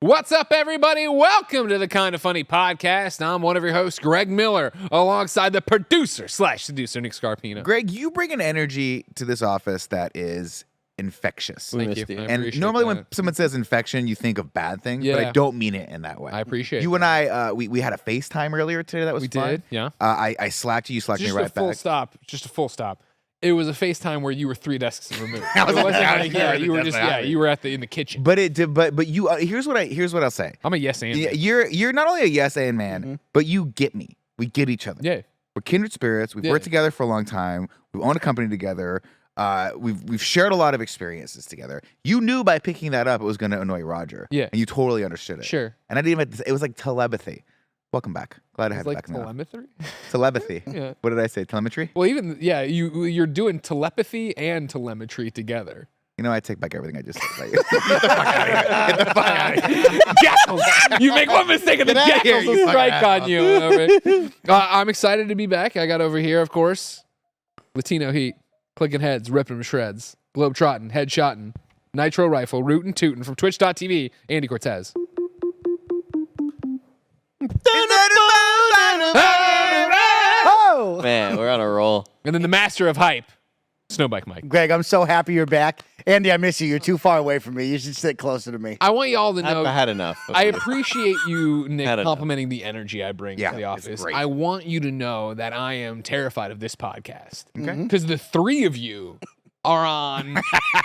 What's up, everybody? Welcome to the KindaFunny podcast. I'm one of your hosts, Greg Miller, alongside the producer/seducer, Nick Scarpino. Greg, you bring an energy to this office that is infectious. Thank you. And normally when someone says infection, you think of bad things, but I don't mean it in that way. I appreciate you and I, we had a FaceTime earlier today. That was fun. We did, yeah. I slacked you slacked me right back. Just a full stop. It was a FaceTime where you were 3 desks removed. It wasn't like, you were just, you were in the kitchen. But it did, but you, here's what I'll say. I'm a yes and. You're not only a yes and man, but you get me. We get each other. Yeah. We're kindred spirits. We've worked together for a long time. We've owned a company together. We've shared a lot of experiences together. You knew by picking that up it was going to annoy Roger. Yeah. And you totally understood it. Sure. And I didn't even, it was like telepathy. Welcome back. Glad to have you back. Telepathy? Telepathy. Yeah. What did I say? Telemetry? Well, you're doing telepathy and telemetry together. You know, I take back everything I just said about you. Get the fuck out of here. Get the fuck out of here. Jackals. You make one mistake and the jackals will strike on you. I'm excited to be back. I got over here, of course, Latino Heat, clicking heads, ripping them to shreds, globe-trotting, head-shotting, nitro rifle, rootin' tootin' from twitch.tv, Andy Cortez. Oh man, we're on a roll. And then the master of hype, Snowbike Mike. Greg, I'm so happy you're back. Andy, I miss you. You're too far away from me. You should sit closer to me. I want you all to know. I had enough. I appreciate you, Nick, complimenting the energy I bring to the office. It's great. I want you to know that I am terrified of this podcast. Because the three of you are on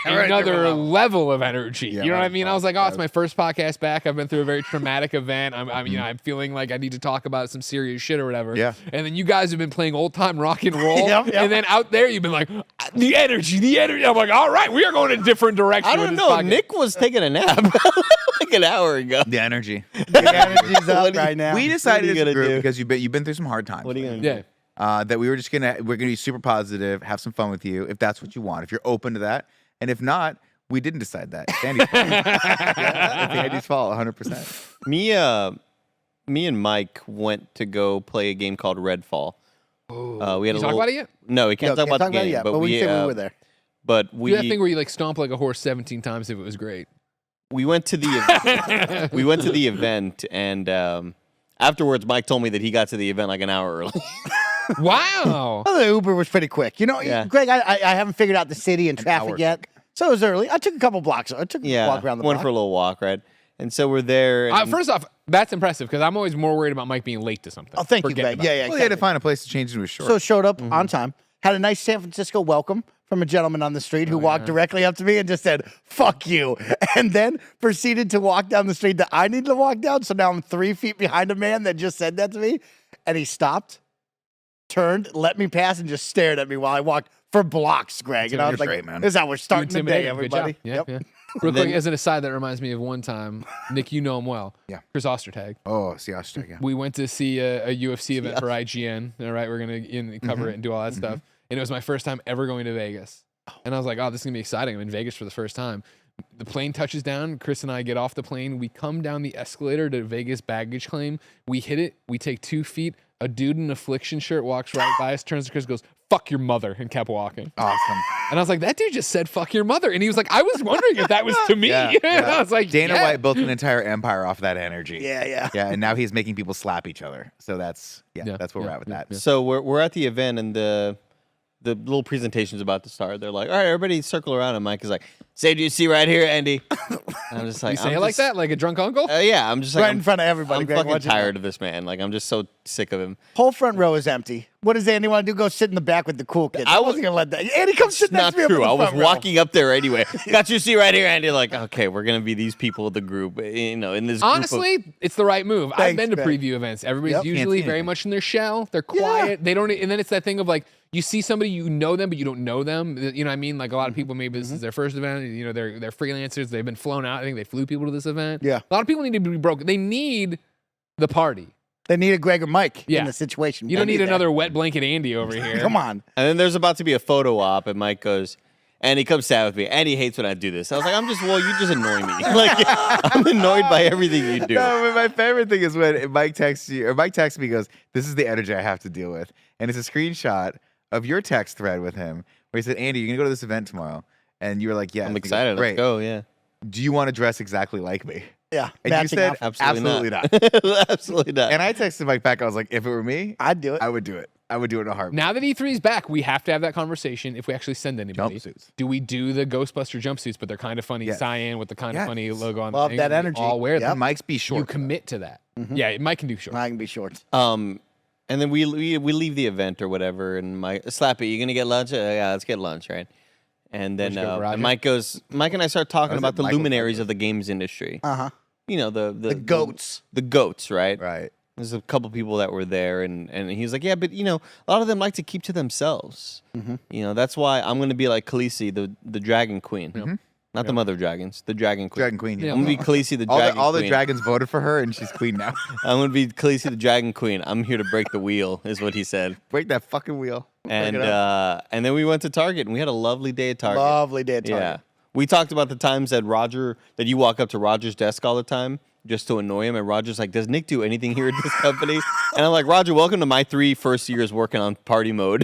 another level of energy. Yeah, you know what I mean? I was like, it's my first podcast back. I've been through a very traumatic event. I'm feeling like I need to talk about some serious shit or whatever. Yeah. And then you guys have been playing old time rock and roll. Yep. And then out there, you've been like, the energy. I'm like, all right, we are going in a different direction. I don't know. Nick was taking a nap like an hour ago. The energy. The energy's up right now. We decided as a group do? because you've been through some hard times. What are you gonna do? Yeah. That we're gonna be super positive, have some fun with you if that's what you want. If you're open to that, and if not, we didn't decide that. It's Andy's fault. It's Andy's fault, 100%. Me and Mike went to go play a game called Redfall. We had You talk about it yet? No, we can't talk about the game. yet, but we said we were there. But Do that thing where you like stomp like a horse 17 times if it was great. we went to the we went to the event, and afterwards, Mike told me that he got to the event like an hour early. Wow. Oh, the Uber was pretty quick. You know, Yeah. Greg, I haven't figured out the city and traffic hour. yet. So it was early. I took a couple blocks. I took a walk around the went block. for a little walk, right? And so we're there. And First off, that's impressive because I'm always more worried about Mike being late to something. Oh, thank you, Forget Greg. about Yeah, it. yeah. Well, he had to exactly. find a place to change into his shorts. So showed up on time. Had a nice San Francisco welcome from a gentleman on the street who walked directly up to me and just said, "Fuck you," and then proceeded to walk down the street that I needed to walk down. So now I'm 3 feet behind a man that just said that to me, and he stopped, turned, let me pass, and just stared at me while I walked for blocks, Greg. And I was like, great, man. "This is how we're starting the day, Intimidating. Good job. everybody." Yeah, Yep. yeah. Real quick, as an aside, that reminds me of one time, Nick, you know him well. Yeah. Chris Ostertag. Oh, see, Oster, yeah. We went to see a UFC event for IGN. All right, we're gonna cover it and do all that stuff. And it was my first time ever going to Vegas. And I was like, oh, this is gonna be exciting. I'm in Vegas for the first time. The plane touches down. Chris and I get off the plane. We come down the escalator to Vegas baggage claim. We hit it. We take 2 feet. A dude in an Affliction shirt walks right by us, turns to Chris, goes, "Fuck your mother," and kept walking. Awesome. And I was like, that dude just said, "Fuck your mother." And he was like, I was wondering if that was to me. Yeah, And I was like, Dana yeah. White built an entire empire off that energy. Yeah, yeah. Yeah, and now he's making people slap each other. So that's that's where we're at with that. So we're at the event, and the little presentation's about to start. They're like, "All right, everybody, circle around." And Mike is like, "Say, do you see right here, Andy?" And I'm just like, You say it like that, like a drunk uncle? Yeah, I'm just like, Right in front of everybody, I'm Greg, fucking watch it. tired of this man. Like, I'm just so sick of him. Whole front row is empty. What does Andy want to do? Go sit in the back with the cool kids. I wasn't gonna let that. Andy, come sit next Not to me. Up in true. the I was front row. walking up there anyway. Got you see right here, Andy. Like, okay, we're gonna be these people of the group. You know, in this group Honestly, it's the right move. I've Thanks, been to Greg. preview events. Everybody's Yep. usually Can't see very anything. much in their shell. They're quiet. They don't, and then it's that thing of like, you see somebody, you know them, but you don't know them. You know what I mean? Like a lot of people, maybe this is their first event. You know, they're freelancers. They've been flown out. I think they flew people to this event. Yeah. A lot of people need to be broken. They need the party. They need a Greg or Mike Yeah. in the situation. You don't They need that. another wet blanket Andy over here. Come on. And then there's about to be a photo op, and Mike goes, and he comes sat with me, and he hates when I do this. I was like, you just annoy me. Like, I'm annoyed by everything you do. No, but my favorite thing is when Mike texts you, or Mike texts me, goes, "This is the energy I have to deal with," and it's a screenshot of your text thread with him where he said, "Andy, you're gonna go to this event tomorrow," and you were like, "Yeah." I'm excited. Great. Let's go, yeah. Do you want to dress exactly like me? Yeah. And you matching said outfits. absolutely not. Absolutely not. And I texted Mike back. I was like, if it were me, I'd do it. I would do it. I would do it in a heartbeat. Now that E3 is back, we have to have that conversation if we actually send anybody. Jumpsuits. Do we do the Ghostbuster jumpsuits, but they're kind of funny, Yes. cyan with the kind of Yes. funny logo on Love the thing? that We energy. all wear Yep. them. Mike's be short. You commit to that. Yeah, Mike can do short. I can be shorts. And then we leave the event or whatever, and Slappy, you gonna get lunch? Yeah, let's get lunch, right? And then Where'd you go, Roger? and Mike and I start talking Was about it the Michael luminaries Douglas? of the games industry. Uh-huh. The goats. The goats, right? Right. There's a couple people that were there, and he's like, yeah, but a lot of them like to keep to themselves. That's why I'm gonna be like Khaleesi, the dragon queen, not the mother of dragons, the dragon queen. Dragon Queen. Yeah. I'm gonna be Khaleesi, the All, dragon all the queen. dragons voted for her, and she's queen now. I'm gonna be Khaleesi, the dragon queen. I'm here to break the wheel, is what he said. Break that fucking wheel. And Break it up. and then we went to Target, and we had a lovely day at Target. Lovely day at Target. Yeah. We talked about the times that you walk up to Roger's desk all the time just to annoy him. And Roger's like, does Nick do anything here at this company? And I'm like, Roger, welcome to my 3 first years working on party mode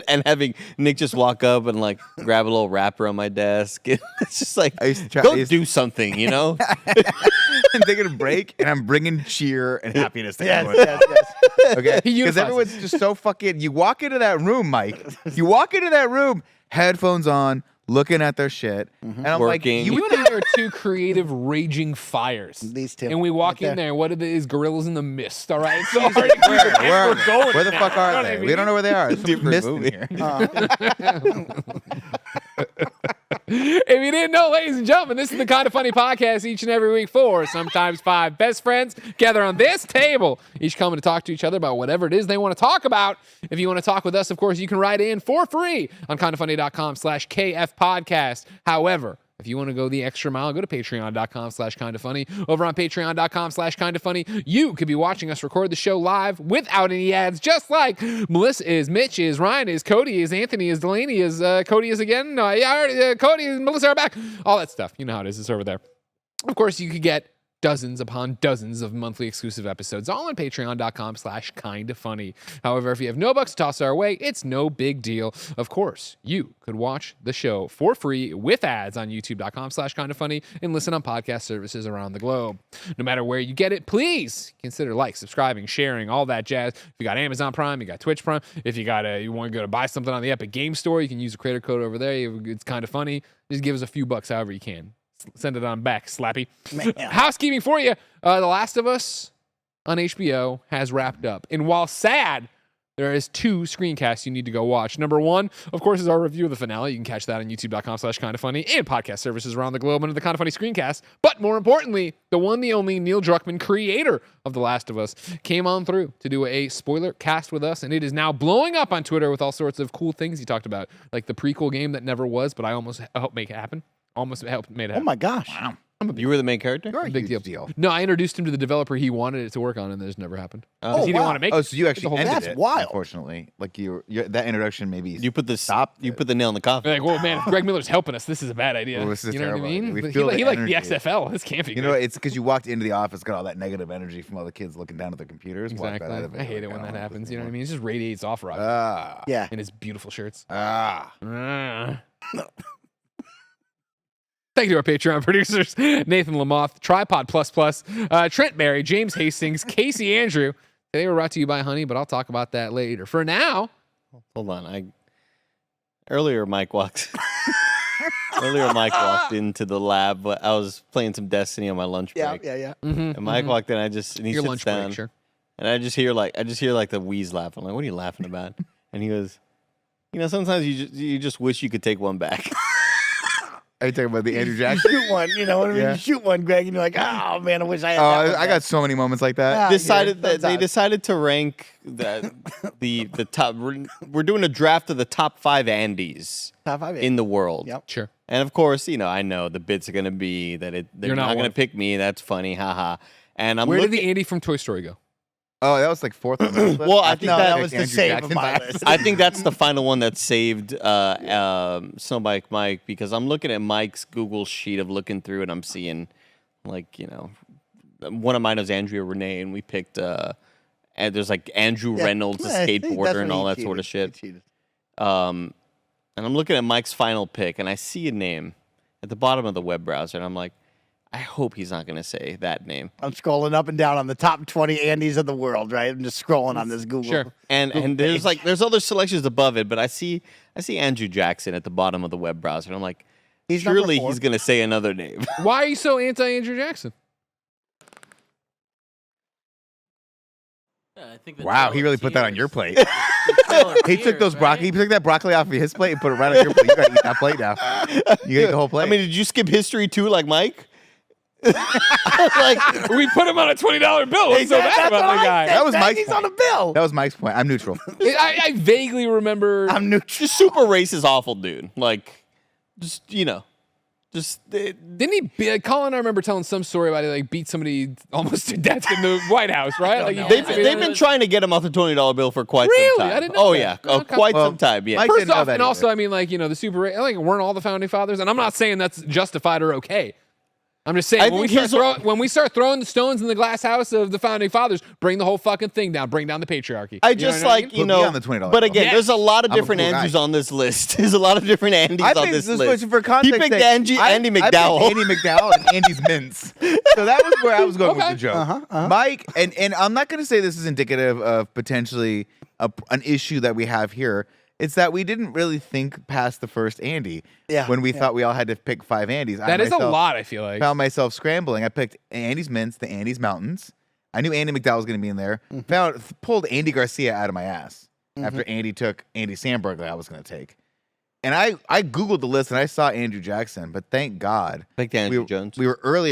and having Nick just walk up and like grab a little wrapper on my desk. It's just like, I used to try- go I used- do something, you know? I'm taking a break, and I'm bringing cheer and happiness to Yes, everyone. yes, yes. Okay? He Because unifies everyone's just so fucking. You walk into that room, Mike. You walk into that room, headphones on, looking at their shit, and I'm Working. like, You and I are two creative raging fires. These two. And we walk Right in there. there. What are these gorillas in the mist? All right. So where the fuck are they? I mean? We don't know where they are. It's Different mist in movie. here. If you didn't know, ladies and gentlemen, this is the Kind of Funny podcast each and every week. 4, sometimes 5 best friends gather on this table, each coming to talk to each other about whatever it is they want to talk about. If you want to talk with us, of course, you can write in for free on kindafunny.com/KF-podcast. However, if you want to go the extra mile, go to patreon.com/kindafunny. Over on patreon.com/kindafunny, you could be watching us record the show live without any ads, just like Melissa is, Mitch is, Ryan is, Cody is, Anthony is, Delaney is, Cody is again. No, Cody and Melissa are back. All that stuff. You know how it is. It's over there. Of course, you could get dozens upon dozens of monthly exclusive episodes, all on patreon.com/kindafunny. However, if you have no bucks to toss our way, it's no big deal. Of course, you could watch the show for free with ads on youtube.com/kindafunny and listen on podcast services around the globe. No matter where you get it, please consider subscribing, sharing, all that jazz. If you got Amazon Prime, you got Twitch Prime. If you want to go to buy something on the Epic Game Store, you can use the creator code over there. It's kind of funny. Just give us a few bucks however you can. Send it on back, Slappy. Man. Housekeeping for you. The Last of Us on HBO has wrapped up. And while sad, there is 2 screencasts you need to go watch. Number 1, of course, is our review of the finale. You can catch that on youtube.com/kindafunny and podcast services around the globe under the Kind of Funny screencast. But more importantly, the one, the only Neil Druckmann, creator of The Last of Us, came on through to do a spoiler cast with us. And it is now blowing up on Twitter with all sorts of cool things he talked about, like the prequel game that never was, but I almost helped make it happen. Almost helped made it Oh happen. my gosh. You were the main character? You're a Big huge deal. No, I introduced him to the developer he wanted it to work on, and that just never happened. Oh, Because he didn't wow. want to make Oh, it. so you actually ended That's it. wild. Unfortunately, like that introduction maybe. You put the nail in the coffin. Like, well, man, if Greg Miller's helping us, this is a bad idea. Well, this is you know what I terrible. mean? We But feel the he liked the energy. XFL. This can't be You good. know, it's because you walked into the office, got all that negative energy from all the kids looking down at their computers. walked Exactly. right out of it, I hate like, it when don't that like happens. this You know what I anymore. mean? It just radiates off Roger Yeah. in his beautiful shirts. Ah. Thank you to our Patreon producers, Nathan Lamoth, Tripod Plus Plus, Trent Barry, James Hastings, Casey Andrew. They were brought to you by Honey, but I'll talk about that later. For now, Hold on. Earlier Mike walked into the lab, but I was playing some Destiny on my lunch break. Yeah. And Mike walked in, and he your sits lunch down, break, sure. and I just hear the wheeze laugh. I'm like, "What are you laughing about?" And he goes, sometimes you just wish you could take one back. Are you talking about the Andrew Jackson? Shoot one, you know what I mean? Yeah. You shoot one, Greg, and you're like, oh man, I wish I had Oh, that one I got so many moments like that. Yeah. They decided to rank the top. We're doing a draft of the top 5 Andys Top 5 in the world. Yep. Sure. And of course, I know the bits are gonna be that they're You're not not gonna one. pick me. That's funny, haha. And I'm Where did looking. the Andy from Toy Story go? Oh, that was like 4th on the list. Well, I think No, that that was the Andrew save of Jackson my by list. I think that's the final one that saved Snowbike Mike, because I'm looking at Mike's Google sheet of looking through, and I'm seeing one of mine was Andrea Renee, and we picked and there's like Andrew Reynolds, the Yeah, I think that's skateboarder, when and all he that sort of cheated. shit. He cheated. And I'm looking at Mike's final pick, and I see a name at the bottom of the web browser, and I'm like, I hope he's not going to say that name. I'm scrolling up and down on the top 20 Andys of the world, right? I'm just scrolling on this Google. Sure. And there's other selections above it, but I see Andrew Jackson at the bottom of the web browser. And I'm like, surely he's going to say another name. Why are you so anti Andrew Jackson? I think Wow, he really put that on your plate. He took those broccoli. He took that broccoli off of his plate and put it right on your plate. You gotta eat that plate now. You gotta eat the whole plate. I mean, did you skip history too, like Mike? Like We put him on a $20 bill. What's so bad about the guy? That was Mike's He's point. on a bill. That was Mike's point. I'm neutral. I vaguely remember. I'm neutral. just super racist, awful dude. Like, just Didn't he? Colin, I remember telling some story about it. Like beat somebody almost to death in the White House, right? Like they've been trying to get him off the $20 bill for quite Really? some time. I didn't know Oh that. yeah, Okay. quite some time. Yeah. Mike First didn't know off, that and also, either. I mean, like the super, like weren't all the founding fathers? And I'm not saying that's justified or okay. I'm just saying when we start throwing the stones in the glass house of the founding fathers, bring the whole fucking thing down. Bring down the patriarchy. I You know just what I mean? like Put me on the $20 but bill. again, Yes. there's a lot of I'm a different cool guy. Andrews on this list. There's a lot of different Andys I on picked this this list. question for context. He picked sake. Andy I McDowell. picked Andy McDowell and Andy's mints. So that was where I was going with the joke. Mike, and I'm not going to say this is indicative of potentially an issue that we have here. It's that we didn't really think past the first Andy. When we thought we all had to pick 5 Andys. That is a lot. I feel like. Found myself scrambling. I picked Andy's Mints, the Andy's Mountains. I knew Andy McDowell was going to be in there. Pulled Andy Garcia out of my ass after Andy took Andy Samberg that I was going to take. And I Googled the list and I saw Andrew Jackson, but thank God. Picked Andrew Jones. We were early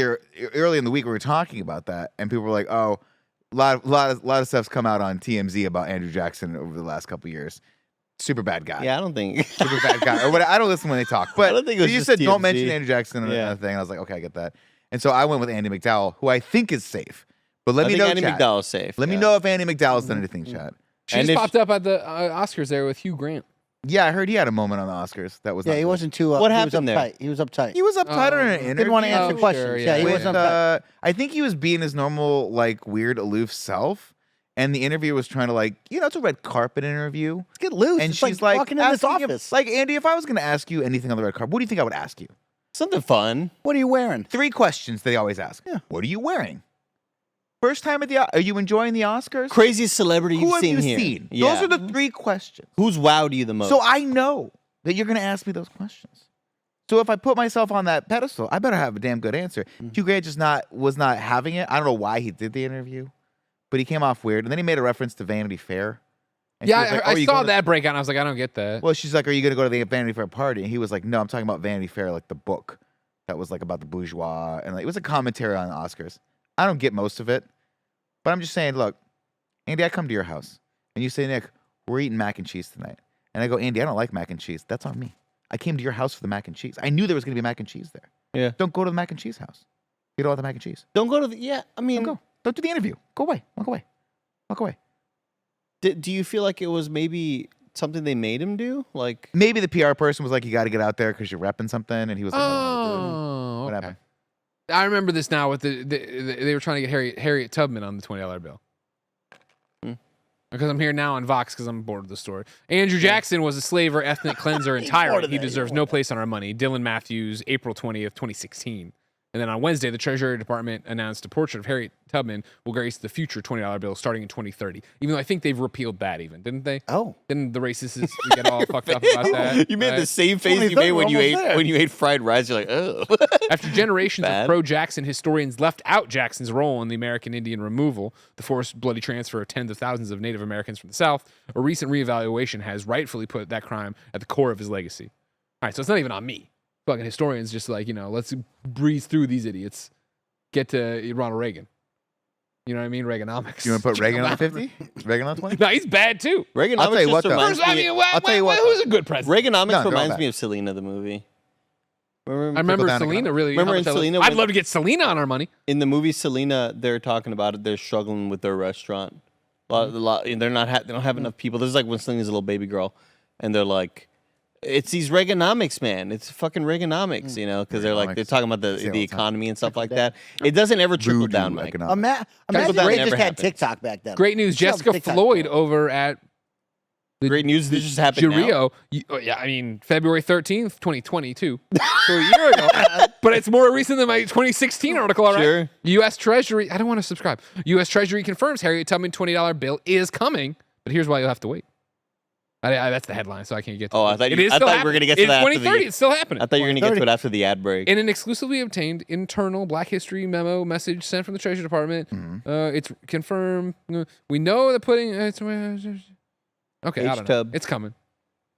in the week we were talking about that, and people were like, oh, a lot of stuff's come out on TMZ about Andrew Jackson over the last couple years. Super bad guy. Yeah, I don't think. Super bad guy. Or what? I don't listen when they talk. But I don't think it was you just said don't TMZ. mention Andrew Jackson and another thing. And I was like, okay, I get that. And so I went with Andy McDowell, who I think is safe. But let I me think know, Andy chat. McDowell's safe. Let me know if Andy McDowell's done anything, chat. She And just if- popped up at the Oscars there with Hugh Grant. Yeah, I heard he had a moment on the Oscars. That was Yeah, not he good. wasn't too. What he happened was there? uptight. He was uptight. He was uptight on an interview. Didn't want to answer Oh, questions. sure, yeah, he yeah. wasn't uptight. I think he was being his normal, like, weird, aloof self. And the interviewer was trying to, like, it's a red carpet interview. Get loose. And it's she's like like, walking in this asking him- office. like, Andy, if I was going to ask you anything on the red carpet, what do you think I would ask you? Something fun. What are you wearing? 3 questions they always ask. Yeah. What are you wearing? First time at are you enjoying the Oscars? Craziest celebrity Who you've have seen you here. seen? Yeah. Those are the 3 questions. Who's wowed you the most? So I know that you're going to ask me those questions. So if I put myself on that pedestal, I better have a damn good answer. Hugh Grant was not having it. I don't know why he did the interview, but he came off weird. And then he made a reference to Vanity Fair. And she was Yeah, like, I you saw going to-" that breakout. And I was like, I don't get that. Well, she's like, are you going to go to the Vanity Fair party? And he was like, no, I'm talking about Vanity Fair, like the book that was like about the bourgeois. And like, it was a commentary on the Oscars. I don't get most of it, but I'm just saying, look, Andy, I come to your house and you say, Nick, we're eating mac and cheese tonight. And I go, Andy, I don't like mac and cheese. That's on me. I came to your house for the mac and cheese. I knew there was going to be mac and cheese there. Yeah. Don't go to the mac and cheese house. You don't want the mac and cheese. Don't go to the. Yeah, I mean, Don't go. Don't do the interview. Go away. Walk away. Walk away. do you feel like it was maybe something they made him do? Like, Maybe the PR person was like, you got to get out there because you're repping something. And he was like, Oh, What okay. happened? I remember this now with they were trying to get Harriet Tubman on the $20 bill. Because I'm here now on Vox because I'm bored of the story. Andrew Jackson was a slave or ethnic cleanser bored entirely. of He that. deserves no place on our money. Dylan Matthews, April 20th, 2016. And then on Wednesday, the Treasury Department announced a portrait of Harriet Tubman will grace the future $20 bill starting in 2030. Even though I think they've repealed that even, didn't they? Oh. Didn't the racists get all fucked up about that? you made right? the same face you 23rd, made when you we're ate almost there. fried rice. You're like, oh. After generations of Bad. pro-Jackson historians left out Jackson's role in the American Indian removal, the forced bloody transfer of tens of thousands of Native Americans from the South, a recent reevaluation has rightfully put that crime at the core of his legacy. All right, so it's not even on me. Fucking historians just like, let's breeze through these idiots. Get to Ronald Reagan. You know what I mean? Reaganomics. You want to put Reagan on 50? Reagan on 20? No, he's bad too. Reaganomics I'll tell you what, just though. reminds First, I me. mean, I'll tell you what, who's a good president? Reaganomics No, go reminds back. me of Selena the movie. I remember down Selena economics. really. Remember how in much I Selena I'd when- love to get Selena on our money. In the movie Selena, they're talking about it. They're struggling with their restaurant. They don't have enough people. This is like when Selena's a little baby girl, and they're like, "It's these Reaganomics, man. It's fucking Reaganomics," because they're Reaganomics. talking about Say it all the the economy and stuff like that. It doesn't ever trickle Voodoo down, Mike. economics. Imagine that they never just had happened. TikTok back then. Great news. Still have Jessica TikTok. Floyd over at Great news. This just happened now. Yeah, I mean, February 13th, 2022. So a year ago. But it's more recent than my 2016 article, all right? Sure. U.S. Treasury, I don't want to subscribe. U.S. Treasury confirms Harriet Tubman $20 bill is coming, but here's why you'll have to wait. That's the headline, so I can't get to it. I thought you were going to get to in that. 2030, it's still happening. I thought you were going to get to it after the ad break. In an exclusively obtained internal Black History memo message sent from the Treasury Department, it's confirmed. We know the pudding. Okay, I don't know. It's coming.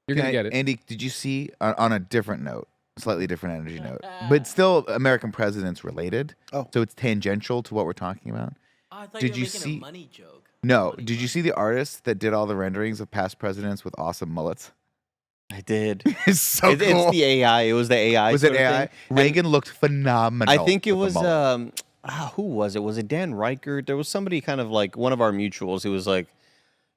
You're going to get it. Andy, did you see, on a different note, slightly different energy note, but still American presidents related, so it's tangential to what we're talking about? I thought you were making a money joke. No. Did you see the artist that did all the renderings of past presidents with awesome mullets? I did. It's so cool. It's the AI. It was the AI. Was it AI? Reagan looked phenomenal. I think it was, who was it? Was it Dan Reichert? There was somebody kind of like one of our mutuals who was like,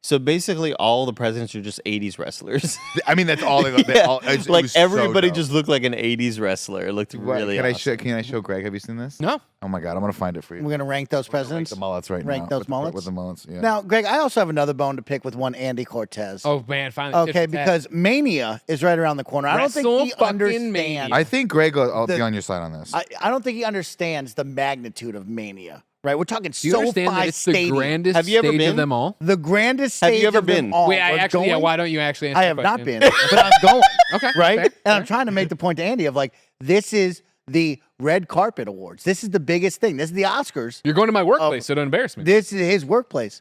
so basically all the presidents are just 80s wrestlers. I mean, that's all. Everybody just looked like an 80s wrestler. It looked really awesome. Can I show Greg? Have you seen this? No. Oh my God, I'm going to find it for you. We're going to rank those presidents. The mullets right now. Rank those mullets? With the mullets, yeah. Now, Greg, I also have another bone to pick with one Andy Cortez. Oh, man, finally. Okay, because Mania is right around the corner. I don't think he understands. Mania. I think Greg will be on your side on this. I don't think he understands the magnitude of Mania. Right, we're talking Do you understand that it's the grandest Have you ever stage been? of them all? The grandest stage Have you ever of them been? all. Wait, why don't you actually answer I the have not question? been, but I'm going. Okay, Right? fair, And I'm trying to make the point to Andy of like, this is the red carpet awards. This is the biggest thing. This is the Oscars. You're going to my workplace, so don't embarrass me. This is his workplace.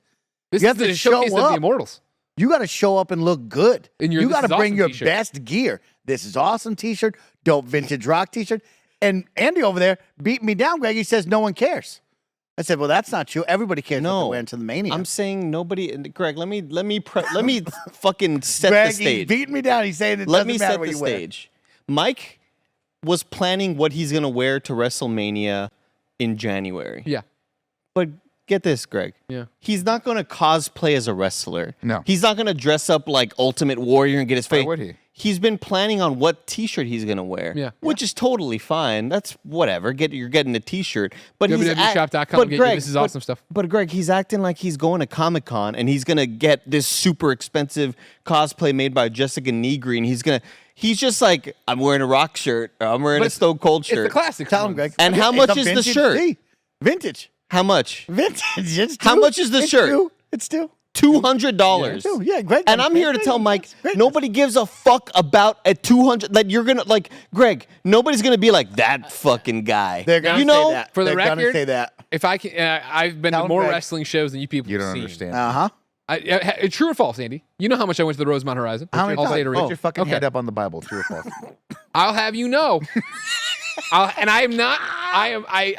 This you is have to the showcase show of the up. Immortals. You got to show up and look good. And you got to This Is bring Awesome your t-shirt. best gear. This is awesome t-shirt, dope vintage rock t-shirt. And Andy over there beat me down, Greg. He says no one cares. I said, well, that's not true. Everybody cares what they're wearing to the Mania. I'm saying nobody. Greg, let me fucking set Greg, the stage. he's beating me down. He's saying it Let doesn't me matter set what the you wear. stage. Mike was planning what he's gonna wear to WrestleMania in January. Yeah. But get this, Greg. Yeah. He's not gonna cosplay as a wrestler. No. He's not gonna dress up like Ultimate Warrior and get his face. Why would he? He's been planning on what T-shirt he's gonna wear. Yeah. Which is totally fine. That's whatever. You're getting a T-shirt. But www.shop.com, get your This Is Awesome stuff. But Greg, he's acting like he's going to Comic-Con and he's gonna get this super expensive cosplay made by Jessica Negri, and he's just like, I'm wearing a Rock shirt, or I'm wearing a Stone Cold shirt. It's the classic. Tell him, Greg. And how It's much a is the vintage shirt? tee. Vintage. How much? Vintage. It's How two. much is the It's shirt? two. It's two. $200. Two. Yeah, Greg. And I'm here to tell Mike, nobody gives a fuck about a 200. That you're gonna like, Greg. Nobody's gonna be like that fucking guy. They're gonna you say know, that. For the They're gonna record, say that. If I can, I've been Tell to him, more Greg. wrestling shows than you people You don't have seen. understand. Uh-huh. True or false, Andy? You know how much I went to the Rosemont Horizon. How many All times? State Arena. Put your fucking Okay. hand up on the Bible. True or false? I'll have you know. And I am not.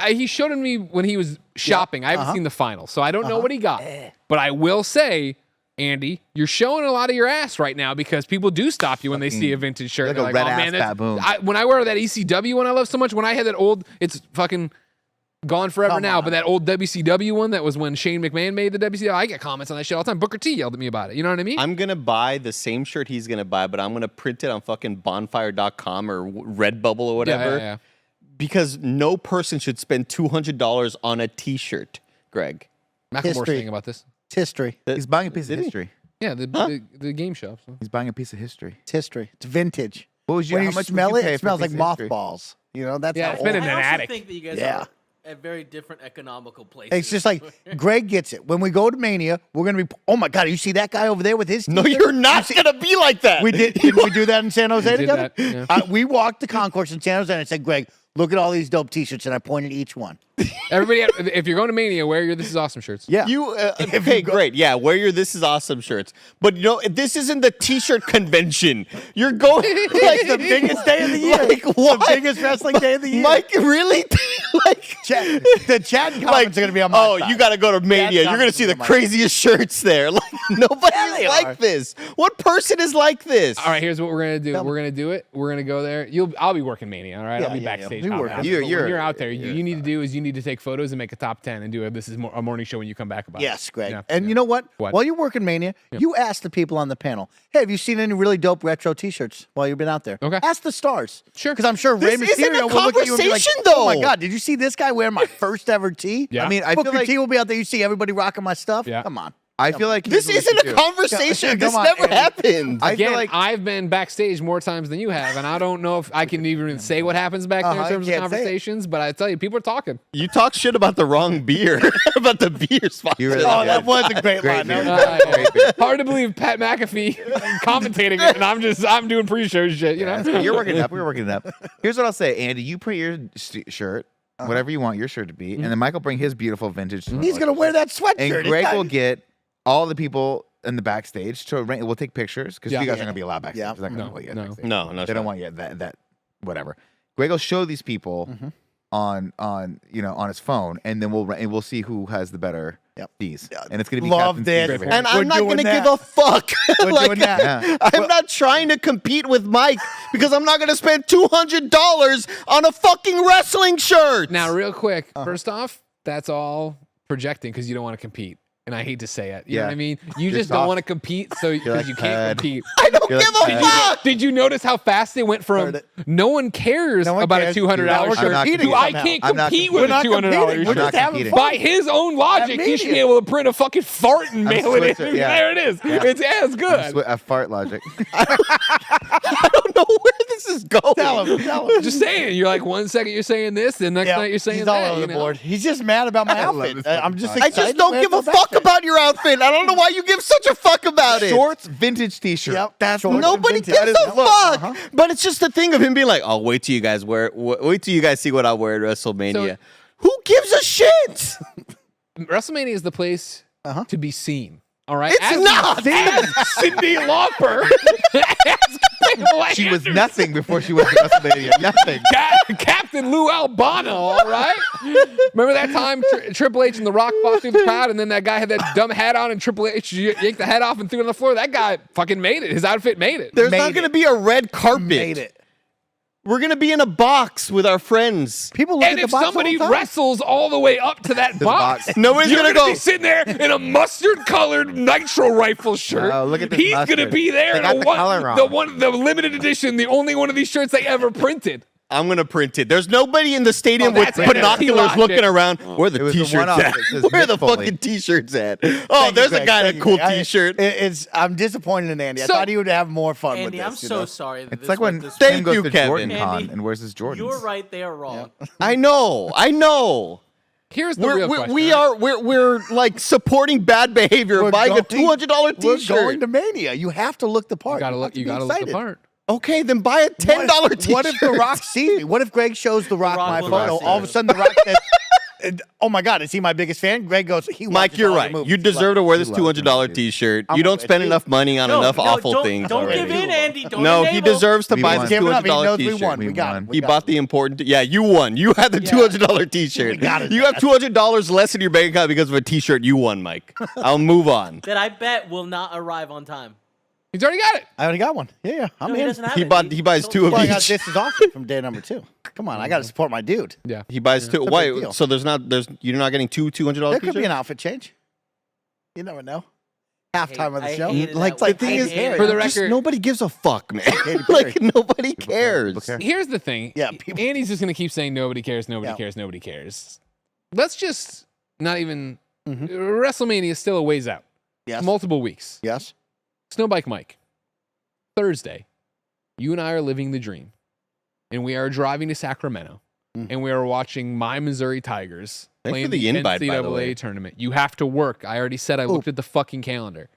He showed it me when he was shopping. I haven't seen the final, so I don't know what he got. But I will say, Andy, you're showing a lot of your ass right now because people do stop you when they see a vintage shirt. Like They're a like, red oh ass man, baboon. when I wear that ECW one I love so much, when I had that old, it's fucking gone forever Come now, on. but that old WCW one that was when Shane McMahon made the WCW, I get comments on that shit all the time. Booker T yelled at me about it. You know what I mean? I'm gonna buy the same shirt he's gonna buy, but I'm gonna print it on fucking bonfire.com or Redbubble or whatever. Yeah. Because no person should spend $200 on a T-shirt, Greg. McElmore's History. saying about this. It's history. He's buying a piece of Did he? history. Yeah, the game shop. So. He's buying a piece of history. It's history. It's vintage. What was your? When How you much smell would you it, pay it for a smells like piece of history? mothballs. You know, that's Yeah, how it's been old. in an I also attic. think that you guys Yeah. are at very different economical places. It's just like Greg gets it. When we go to Mania, we're gonna be. Oh my God! You see that guy over there with his? No, t-shirt? you're not gonna be like that. We did. Didn't we do that in San Jose We did together? that, yeah. We walked the concourse in San Jose and I said, Greg, look at all these dope T-shirts, and I pointed each one. Everybody, if you're going to Mania, wear your This Is Awesome shirts. Yeah. You okay? Great, yeah. Wear your "This Is Awesome" shirts, but you know this isn't the T-shirt convention. You're going like the biggest day of the year. Like what? The biggest wrestling day of the year. Mike, really? like The chat comments are gonna be on my side. you got to go to Mania. You're gonna see the comments craziest shirts there. Like nobody they is like are. this. What person is like this? All right, here's what we're gonna do. Tell me. We're gonna do it. We're gonna go there. I'll be working Mania. All right, Yeah, I'll be yeah, yeah. backstage. We hot work. house. You're- But when you're- you're out there. You need to do is you need to take photos and make a top 10 and do a morning show when you come back about Yes, it. Greg. Yeah, And yeah. you know what? What? While you're working Mania, you ask the people on the panel, hey, have you seen any really dope retro T-shirts while you've been out there? Okay. Ask the stars. Sure. Because I'm sure Rey This isn't Mysterio a will look at you and be like, conversation, oh my though. God, did you see this guy wearing my first ever tee? Yeah. I mean, I feel Booker like T will be out there. You see everybody rocking my stuff? Yeah. Come on. I feel like This here's what we isn't should a do. conversation. Come This on, never Andy. happened. I feel Again, like I've been backstage more times than you have, and I don't know if I can even say what happens back there in You terms of can't say it. conversations. But I tell you, people are talking. You talk shit about the wrong beer, about the beer sponsor. You really Oh, did. that was a great Great line. beer. That was- Great beer. Hard to believe Pat McAfee commentating it, and I'm doing pre-show shit. You know, Yeah, you're working it up. We're working it up. Here's what I'll say, Andy. You put your shirt, whatever you want your shirt to be, and then Mike will bring his beautiful vintage. He's gonna wear that sweatshirt. And Greg will get all the people in the backstage to we'll take pictures because Yeah. you guys aren't gonna be allowed backstage. Yeah. They're not gonna No, let you in no. backstage. No, They don't want you that whatever. Greg will show these people on on his phone, and then we'll see who has the better tees. Yeah. And it's gonna be Love Captain this. Steve over here. And We're I'm not doing gonna that. give a fuck. We're Like, doing that. Yeah. I'm not trying to compete with Mike because I'm not gonna spend $200 on a fucking wrestling shirt. now real quick, first off, that's all projecting because you don't want to compete. And I hate to say it. You know Yeah. what I mean? You You're just don't soft. want to compete because like you can't Ted. compete. I don't You're give like, a "Did fuck. Did you notice how fast it went from Heard it. no one cares No one about cares. a $200 We're shirt competing to I somehow. can't I'm not compete competing. with We're a not $200 competing. We're shirt? just having competing. fun. By his own logic, he should be media. able to print a fucking fart and mail it Switzer, in. yeah. There it is. Yeah. It's as good. A fart logic. I don't know where this is going. Tell him. Just saying. You're like 1 second you're saying this, the next night you're saying he's that. all over you the know? board. He's just mad about my love outfit. this fucking I'm just podcast. I excited. just don't to give wear a the fuck backstage. about your outfit. I don't know why you give such a fuck about it. Shorts, vintage T-shirt. Yep. That's Shorts. Nobody Vintage. gives That a is- look, fuck. But it's just the thing of him being like, "Oh, wait till you guys wait till you guys see what I wear at WrestleMania." Who gives a shit? WrestleMania is the place to be seen. All right. It's not. As Cyndi Lauper. as Pamela She was Anderson, nothing before she went to WrestleMania. Nothing. Captain Lou Albano, all right? Remember that time Triple H and The Rock fought through the crowd, and then that guy had that dumb hat on, and Triple H yanked the head off and threw it on the floor? That guy fucking made it. His outfit made it. There's Made not it. going to be a red carpet. Made it. We're going to be in a box with our friends. People look And at if the box somebody all the time. wrestles all the way up to that box, box. Nobody's you're going gonna to be go. sitting there in a mustard-colored nitro rifle shirt. Oh, look at this He's gonna mustard. be there They in got a the color wrong. the limited edition, the only one of these shirts they ever printed. I'm going to print it. There's nobody in the stadium Oh, with that's NXT binoculars logic. looking around. Where are the It was the t-shirts one-off at? that says Where are the Mick Foley. fucking t-shirts at? Oh, Thank you, there's Greg. a guy in a Thank you, cool Greg. t-shirt. I'm disappointed in Andy. I So- thought he would have more fun with Andy, this. I'm you so know? sorry. That It's this like went when this Thank Tim goes you, to Kevin. Jordan Con Andy, and wears his Jordans. You're right. They are wrong. I know. Here's the real question. We're like supporting bad behavior We're buying a going- $200 We're t-shirt. going to Mania. You have to look the part. You gotta have look. to You be gotta look the excited. part. Okay, then buy a $10 t-shirt. What if The Rock sees me? What if Greg shows The Rock Rock my will photo? not see All of a it. sudden, The Rock says, "Oh my God, is he my biggest fan?" Greg goes, "He Mike, watches you're all the right. movies." You deserve to wear this He loves $200 movies. t-shirt. I'm You don't with spend you. enough money on enough awful don't, things Don't already. give in, Andy. Don't No, he enable. deserves to We buy won. this Give it up. He $200 knows we t-shirt. won. We We got won. him. We He got bought the important. Yeah, you won. You had the $200 t-shirt. We got it. You have $200 less in your bank account because of a t-shirt. You won, Mike. I'll move on. That I bet will not arrive on time. He's already got it. I already got one. Yeah, I'm No, he in. doesn't have He it. bought. He buys two of Well, I got each. this is off from day number 2. Come on, I got to support my dude. Yeah. He buys two. It's a Why? big deal. So you're not getting two $200 There t-shirts. could be an outfit change. You never know. Halftime of the I show. hated Like that. the thing I is, hated For the that. just record- nobody gives a fuck, man. Katy like Perry. nobody cares. People care. Here's the thing. Yeah, people- Andy's just gonna keep saying nobody cares, nobody Yeah. cares, nobody cares. Let's just not even. Mhm. WrestleMania is still a ways out. Yes. Multiple weeks. Yes. Snowbike Mike. Thursday, you and I are living the dream, and we are driving to Sacramento, and we are watching my Missouri Tigers Thanks playing for the invite, by the NCAA way. tournament. You have to work. I already said I looked at the fucking calendar.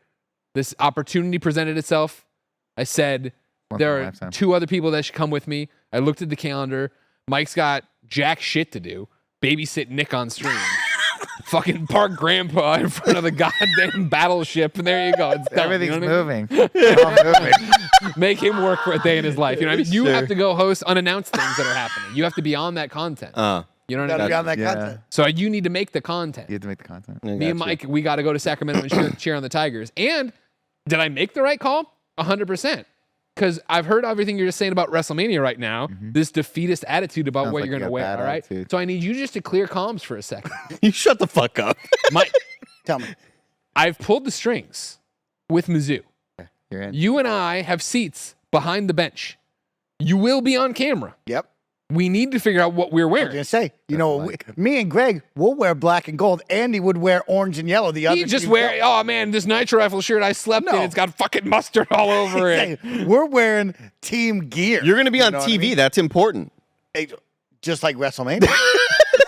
This opportunity presented itself. I said Once in there a are lifetime. 2 other people that should come with me. I looked at the calendar. Mike's got jack shit to do. Babysit Nick on stream. Fucking park grandpa in front of the goddamn battleship, and there you go. It's done. Everything's You know what I mean? moving. It's all moving. Make him work for a day in his life. You know what I mean? You Sure. have to go host unannounced things that are happening. You have to be on that content. You know what Got I to mean? be on that Yeah. content. So you need to make the content. You have to make the content. Me and Mike, we got to go to Sacramento and cheer on the Tigers. And did I make the right call? 100%. Because I've heard everything you're just saying about WrestleMania right now, this defeatist attitude about Sounds what like you're going to you got wear, bad all right? attitude. So I need you just to clear comms for a second. You shut the fuck up. Mike, Tell me. I've pulled the strings with Mizzou. You're in. You and I have seats behind the bench. You will be on camera. Yep. we need to figure out what we're I was wearing. gonna say, me and Greg will wear black and gold. Andy would wear orange and yellow. The other You just team wear, don't. oh man, this Nitro Rifle shirt I slept in, No. it's got fucking mustard all over it. We're wearing team gear. You're going to be on know what TV. I mean? That's important. Hey, just like WrestleMania.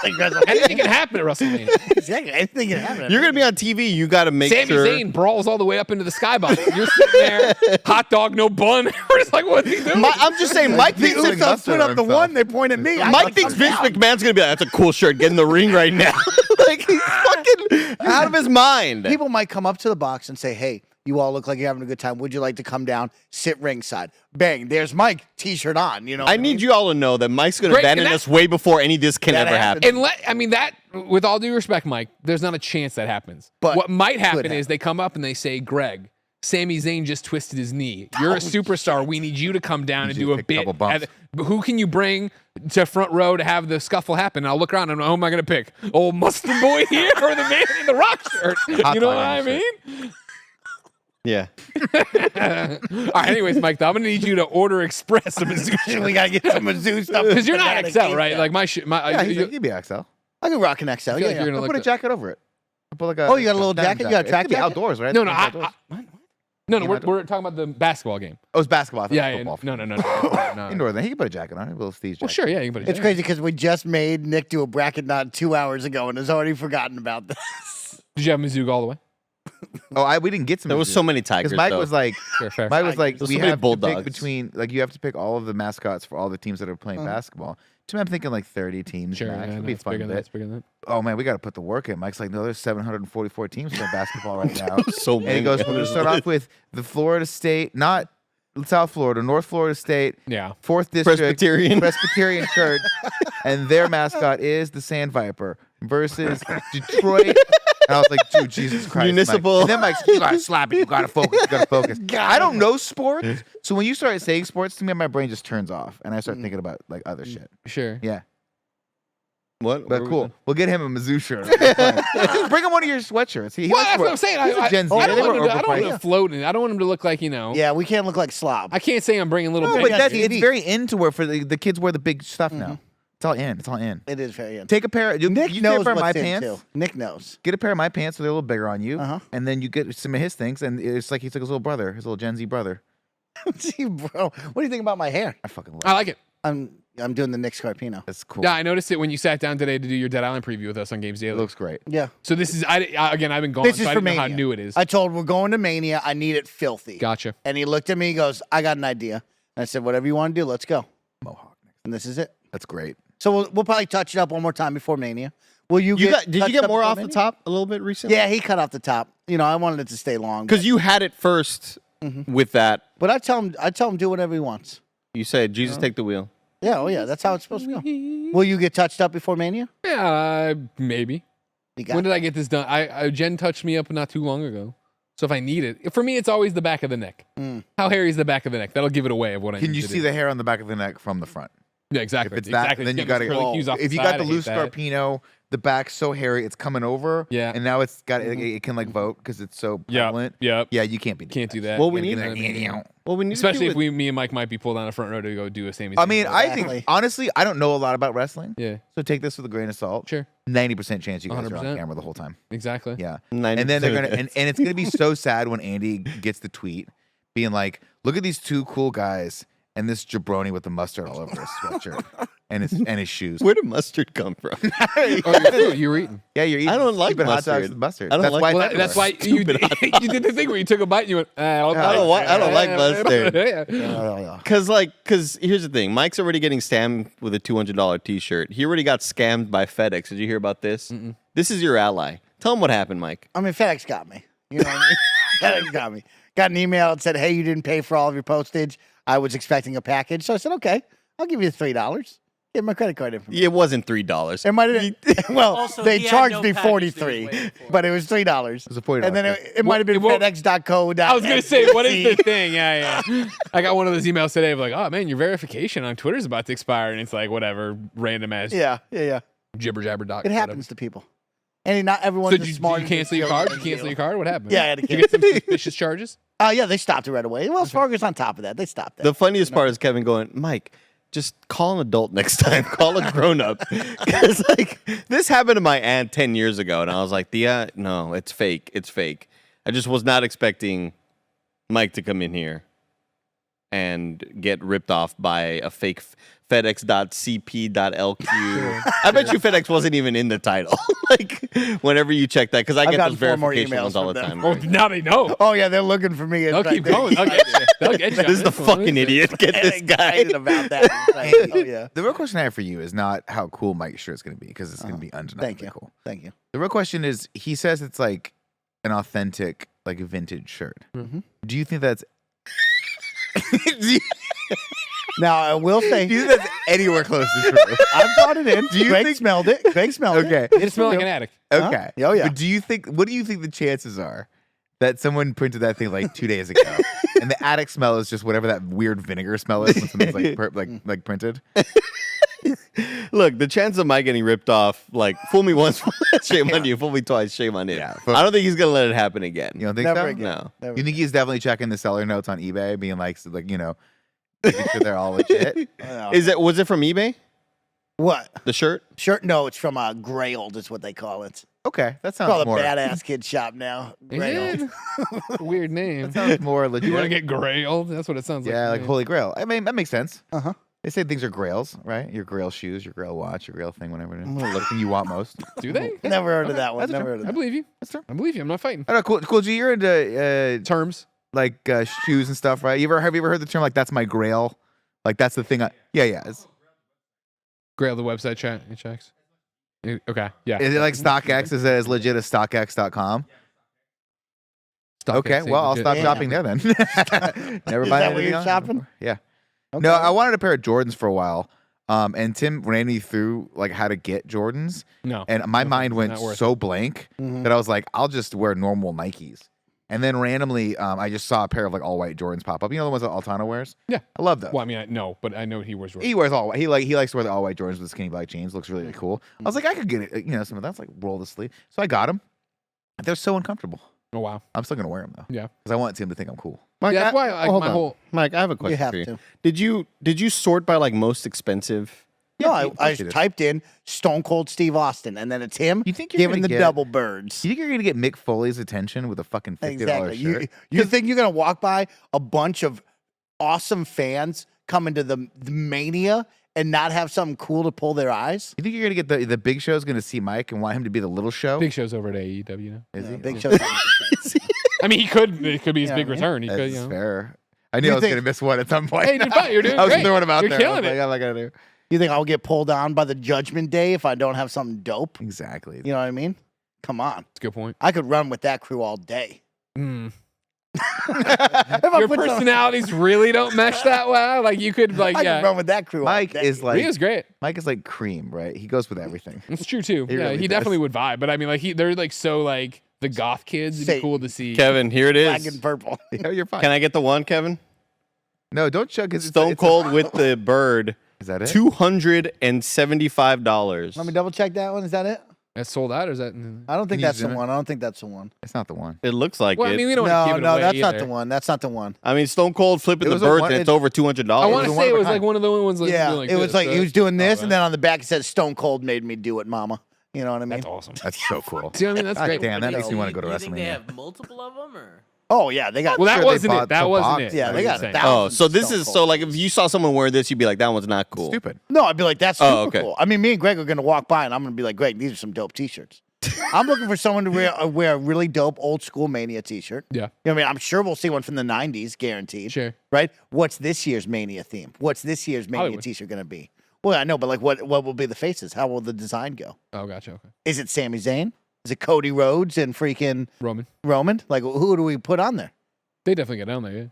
Anything can happen at WrestleMania. Exactly. Anything can happen. You're going to be on TV. You got to make Sami sure. Zayn brawls all the way up into the skybox. You're sitting there, hot dog, no bun. We're just like, what's he doing? I'm just saying, Mike thinks Since I put up the one, they point at me. Mike thinks Vince McMahon's going to be like, that's a cool shirt. Get in the ring right now. Like, he's fucking out of his mind. People might come up to the box and say, hey, you all look like you're having a good time. Would you like to come down, sit ringside? Bang, there's Mike, t-shirt on. I need you all to know that Mike's going to Great, and abandon that- us way before any of this can That ever happens. happen. That, with all due respect, Mike, there's not a chance that happens. But what might happen could is they come up and they say, Greg, Sami Zayn just twisted his knee. You're a superstar. We need you to come down and you do to a take a bit. couple bumps. Who can you bring to front row to have the scuffle happen? And I'll look around and who am I going to pick? Old mustard boy here or the man in the rock shirt? You know what I shirt. mean? Yeah. All right, anyways, Mike, I'm going to need you to order express a Mizzou shirt. We gotta get some Mizzou stuff. Because you're not XL, right? Like my shit. Yeah, he'd be XL. I can rock an XL. feel Yeah, like yeah. you're gonna I'll look put a the- jacket over it. I'll put like a, Oh, you got a little denim jacket? You got a track It could be jacket? outdoors, right? No, It no, could be outdoors. no, Yeah, we're talking about the basketball game. Oh, it's basketball. I thought Yeah, it yeah, was no, football. no. Indoor, then he can put a jacket on it. A little Steve's jacket. Well, sure, yeah, you can put it. It's crazy because we just made Nick do a bracket knot 2 hours ago and has already forgotten about this. Did you have Mizzou all the way? Oh, we didn't get some. There was so many tigers. Because Mike though. was like, Fair. Mike was like, There's we so many have to pick bulldogs. between, like, you have to pick all of the mascots for all the teams that are playing basketball. To me, I'm thinking like 30 teams Sure, max. yeah, It'd no, be a it's fun bigger than that. bit. It's bigger than that. Oh man, we got to put the work in. Mike's like, no, there's 744 teams playing basketball right now. so And many. he goes, we're going to start off with the Florida State, not South Florida, North Florida State, Yeah. 4th District Presbyterian. Church, and their mascot is the Sand Viper versus Detroit. And I was like, dude, Jesus Christ. Municipal. Mike. And then Mike's, you got to slap it. You got to focus. You got to focus. I don't know sports. So when you start saying sports to me, my brain just turns off. And I start thinking about like other shit. Sure. Yeah. What? But What cool. were we We'll get him a Mizzou shirt. Just bring him one of your sweatshirts. He Well, likes that's to what wear- I'm saying. He's a Gen Z. I They don't were want him to overpriced. float in it. I don't want him to look like, Yeah, we can't look like slob. I can't say I'm bringing little No, baby. but that's, TV. it's very in to wear for the kids wear the big stuff now. It's all in. It's all in. It is very Take a pair. You Nick take a knows pair of my what's in, pants. too. Nick knows. Get a pair of my pants so they're a little bigger on you, Uh-huh. and then you get some of his things, and it's like he's like his little brother, his little Gen Z brother. Gee, bro, what do you think about my hair? I fucking love. I like it. I'm doing the Nick Scarpino. That's cool. Yeah, I noticed it when you sat down today to do your Dead Island preview with us on Games It Daily. looks great. Yeah. So this is, again, I've been gone, This so is I for didn't know how Mania. new it is. I told him we're going to Mania. I need it filthy. Gotcha. And he looked at me. He goes, I got an idea. And I said, whatever you want to do, let's go. Mohawk. And this is it. That's great. So we'll probably touch it up one more time before Mania. Will you? Did you touched get up more before off the Mania? top a little bit recently? Yeah, he cut off the top. I wanted it to stay long. Because you had it 1st with that. But I tell him do whatever he wants. You said, Jesus, take the wheel. Yeah, oh yeah, that's how it's supposed to go. Will you get touched up before Mania? Yeah, maybe. You got When did I get this done? Jen touched me up not too long ago. So if I need it, for me, it's always the back of the neck. How hairy is the back of the neck? That'll give it away of what I Can need you to see do. the hair on the back of the neck from the front? Yeah, exactly. If it's that, exactly. then you It's got getting those curly cues off If the you side, got the I hate loose that. Scarpino, the back's so hairy, it's coming over. Yeah. And now it's got it can like vote because it's so prevalent. Yeah. Yeah, you can't be. doing Can't do that. Well, we Gotta need get that. that. Well, we need Especially to if do it- me and Mike might be pulled down the front row to go do a Sami I Zayn mean, vote. I Exactly. think honestly, I don't know a lot about wrestling. Yeah, So take this with a grain of salt. sure. 90% chance you guys are on 100%. camera the whole time. Exactly. Yeah. 90% And then they're gonna of and it's gonna be so sad when Andy gets the tweet being like, look at these two cool guys and this jabroni with the mustard all over his sweatshirt and his shoes. Where did mustard come from? Oh, you're food. You were eating. Yeah, you're eating I don't like stupid hot dogs mustard. with mustard. I don't that's like- why Well, it's that's why everywhere. you, you did the thing where you took a bite and you went, I don't I don't like mustard. Yeah. Because here's the thing. Mike's already getting scammed with a $200 T-shirt. He already got scammed by FedEx. Did you hear about this? This is your ally. Tell him what happened, Mike. I mean, FedEx got me. You know what I mean? FedEx got me. Got an email that said, hey, you didn't pay for all of your postage. I was expecting a package. So I said, okay, I'll give you $3. Get my credit card information. It wasn't $3. It might have well, Also, they he had charged no me package he was $43, waiting for. but it was $3. It was a $40 And then it might have been What- FedEx.co. I was gonna say, what is the thing? Yeah. I got one of those emails today of like, oh man, your verification on Twitter's about to expire, and it's like whatever, random ass Yeah. jibber jabber doc. It happens to people. And not everyone's So as did smart. you as cancel they your feel card? they Did you cancel do. your card? What happened? Yeah, I had to Did you get some suspicious charges? Yeah, they stopped it right away. Wells Fargo's on top of that. They stopped that. The funniest part is Kevin going, Mike, just call an adult next time. Call a grown up. Because like this happened to my aunt 10 years ago, and I was like, "Thea, no, it's fake. It's fake." I just was not expecting Mike to come in here and get ripped off by a fake FedEx.cp.lq. I bet you FedEx wasn't even in the title. Like whenever you check that, because I get gotten those 4 more verification ones emails all the from them. time. Oh, now they know. Oh yeah, they're looking for me. They'll keep going. They'll get you. They'll get you. This is the fucking idiot. Get this guy. Excited about that. Like, oh yeah. The real question I have for you is not how cool Mike's shirt is going to be, because it's going to be undeniably Thank you. cool. Thank you. The real question is, he says it's like an authentic, like vintage shirt. Mm-hmm. Do you think that's? do, you, Now I will say do you think that's anywhere close to true? I've brought it in. Do you Greg think- smelled it. Greg smelled Okay. it. It smells like an attic. Huh? Okay. Oh, yeah. But do you think? What do you think the chances are that someone printed that thing like 2 days ago, and the attic smell is just whatever that weird vinegar smell is when something's like printed? Look, the chance of Mike getting ripped off, like, fool me once, shame on you. Fool me twice, shame on him. Yeah. I don't think he's going to let it happen again. You don't think Never so? again. No. Never. You think he's definitely checking the seller notes on eBay, being like you know, making sure they're all legit? Oh, Was it from eBay? what? The shirt? Shirt? No, it's from Grailed is what they call it. Okay, that It's called sounds a more. badass kid shop now. Is Grailed. it? Weird name. Sounds more legit. You want to get grailed? That's what it sounds like. yeah, to like me. Holy Grail. I mean, that makes sense. Uh-huh. They say things are grails, right? Your grail shoes, your grail watch, your grail thing, whatever it is. gonna look- The thing you want most. Do they? Never heard of Okay. that one. That's Never true. heard of I that. believe you. That's true. I believe you. I'm not fighting. I don't know, cool. G, you're into Terms. like shoes and stuff, right? Have you ever heard the term like that's my grail? Like that's the thing. Yeah. It's, Grail the website chat. It checks. Okay. Yeah. is it like StockX? Is it as legit as StockX.com? Okay, well I'll stop Damn. shopping there then. Never Is buy that where anything you're on- shopping? Yeah. Okay. No, I wanted a pair of Jordans for a while. And Tim ran me through like how to get Jordans, No. and my No, mind it's went not worth so blank Mhm. that I was like, I'll just wear normal Nikes. And then randomly, I just saw a pair of like all white Jordans pop up. You know the ones that Altano wears? Yeah. I love those. Well, I mean, no, but I know he wears. He wears all white. He likes to wear the all white Jordans with the skinny black jeans. Looks really cool. I was like, I could get it. You know, some of that's like roll the sleeve. So I got them. They're so uncomfortable. Oh wow. I'm still gonna wear them though. Yeah. Because I want Tim to think I'm cool. Mike, Yeah, that's why like, hold my on. whole. Mike, I have a question have for you. to. Did you sort by like most expensive? No, Yeah, I you did. typed in Stone Cold Steve Austin, and then it's him You think you're giving gonna the get- double birds. Do you think you're gonna get Mick Foley's attention with a fucking $50 Exactly. shirt? You think you're gonna walk by a bunch of awesome fans coming to the Mania and not have something cool to pull their eyes? You think you're gonna get the Big Show's gonna see Mike and want him to be the little show? Big Show's over at AEW now. Is Yeah, he? Big Oh, Show. I mean, he could. It could be his Yeah, big I mean, return. He could. That's You know. fair. I knew You I was think- gonna miss one at some point. Hey, you're fine. You're doing I was great. throwing them out You're there. I was killing like, it. I'm not gonna do. You think I'll get pulled on by the Judgment Day if I don't have something dope? Exactly. You know what I mean? Come on. That's a good point. I could run with that crew all day. Mm. If I Your put some- personalities really don't mesh that well. Like you could, like, I could yeah. run with that crew Mike all day. is like Rio's great. Mike is like cream, right? He goes with everything. It's true too. He Yeah, really he does. definitely would vibe. But I mean, like, they're like so like the goth kids. It'd be Satan. cool to see. Kevin, here it black is. and purple. Yeah, you're fine. Can I get the one, Kevin? No, don't chug. Stone Cold with the bird. Is that it? $275. Let me double check that one. Is that it? That's sold out, or is that? I don't think you that's the zoom in? one. I don't think that's the one. It's not the one. It looks like Well, it. I mean, we don't want to No, give it no, away that's not either. the one. That's not the one. Stone Cold flipping It the was a bird one- and it's over $200. I want was to one say of it a was like kind. one of the ones like Yeah, doing like it was this, like but- he was doing this, Oh, and then on the back it said "Stone Cold made me do it, Mama." You know what I mean? that's awesome. That's so cool. See, I mean, that's God great. damn, that Do makes you- me want to go to do you think they WrestleMania. have multiple of them, or? Oh yeah, they got. Well, that sure they wasn't bought it. That the wasn't box. it. Yeah, That's they what got I'm saying. thousands. Oh, so this Stone is Cold. so like if you saw someone wear this, you'd be like, that one's not cool. Stupid. No, I'd be like, that's super Oh, okay. cool. I mean, me and Greg are gonna walk by, and I'm gonna be like, Greg, these are some dope T-shirts. I'm looking for someone to wear a really dope old school Mania T-shirt. Yeah, You know what I mean? I'm sure we'll see one from the '90s, guaranteed. sure. Right? What's this year's Mania theme? What's this year's Mania Hollywood. T-shirt gonna be? Well, I know, but like, what will be the faces? How will the design go? Oh, gotcha. Okay. Is it Sami Zayn? Is it Cody Rhodes and freaking Roman. Roman? Like, who do we put on there? They definitely get down there. Yeah.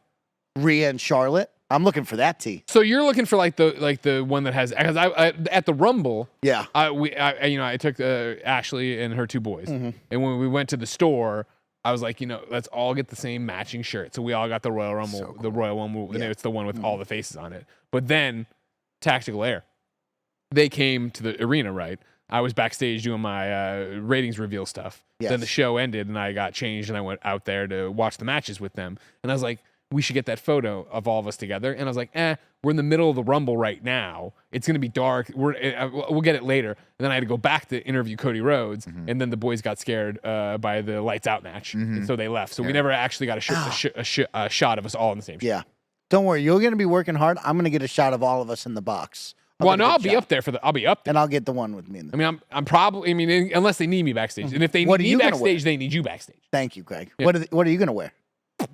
Rhea and Charlotte. I'm looking for that T. So you're looking for like the one that has, because I at the Rumble. Yeah. I took Ashley and her two boys, Mm-hmm. and when we went to the store, I was like, let's all get the same matching shirt. So we all got the Royal Rumble, So cool. the Royal one, and Yeah. it's the one with all the faces on it. But then, Tactical Air, they came to the arena, right? I was backstage doing my ratings reveal stuff. Yes. Then the show ended, and I got changed, and I went out there to watch the matches with them. And I was like, we should get that photo of all of us together. And I was like, we're in the middle of the Rumble right now. It's gonna be dark. We'll get it later. And then I had to go back to interview Cody Rhodes, and then the boys got scared by the lights out match, and so they left. So we never actually got a shot of us all in the same shot. Yeah. Don't worry, you're gonna be working hard. I'm gonna get a shot of all of us in the box. I'll be up there I'll be up there. And I'll get the one with me. I mean, I'm probably. I mean, unless they need me backstage, and if they need me backstage, they need you backstage. Thank you, Greg. Yeah. What are you gonna wear?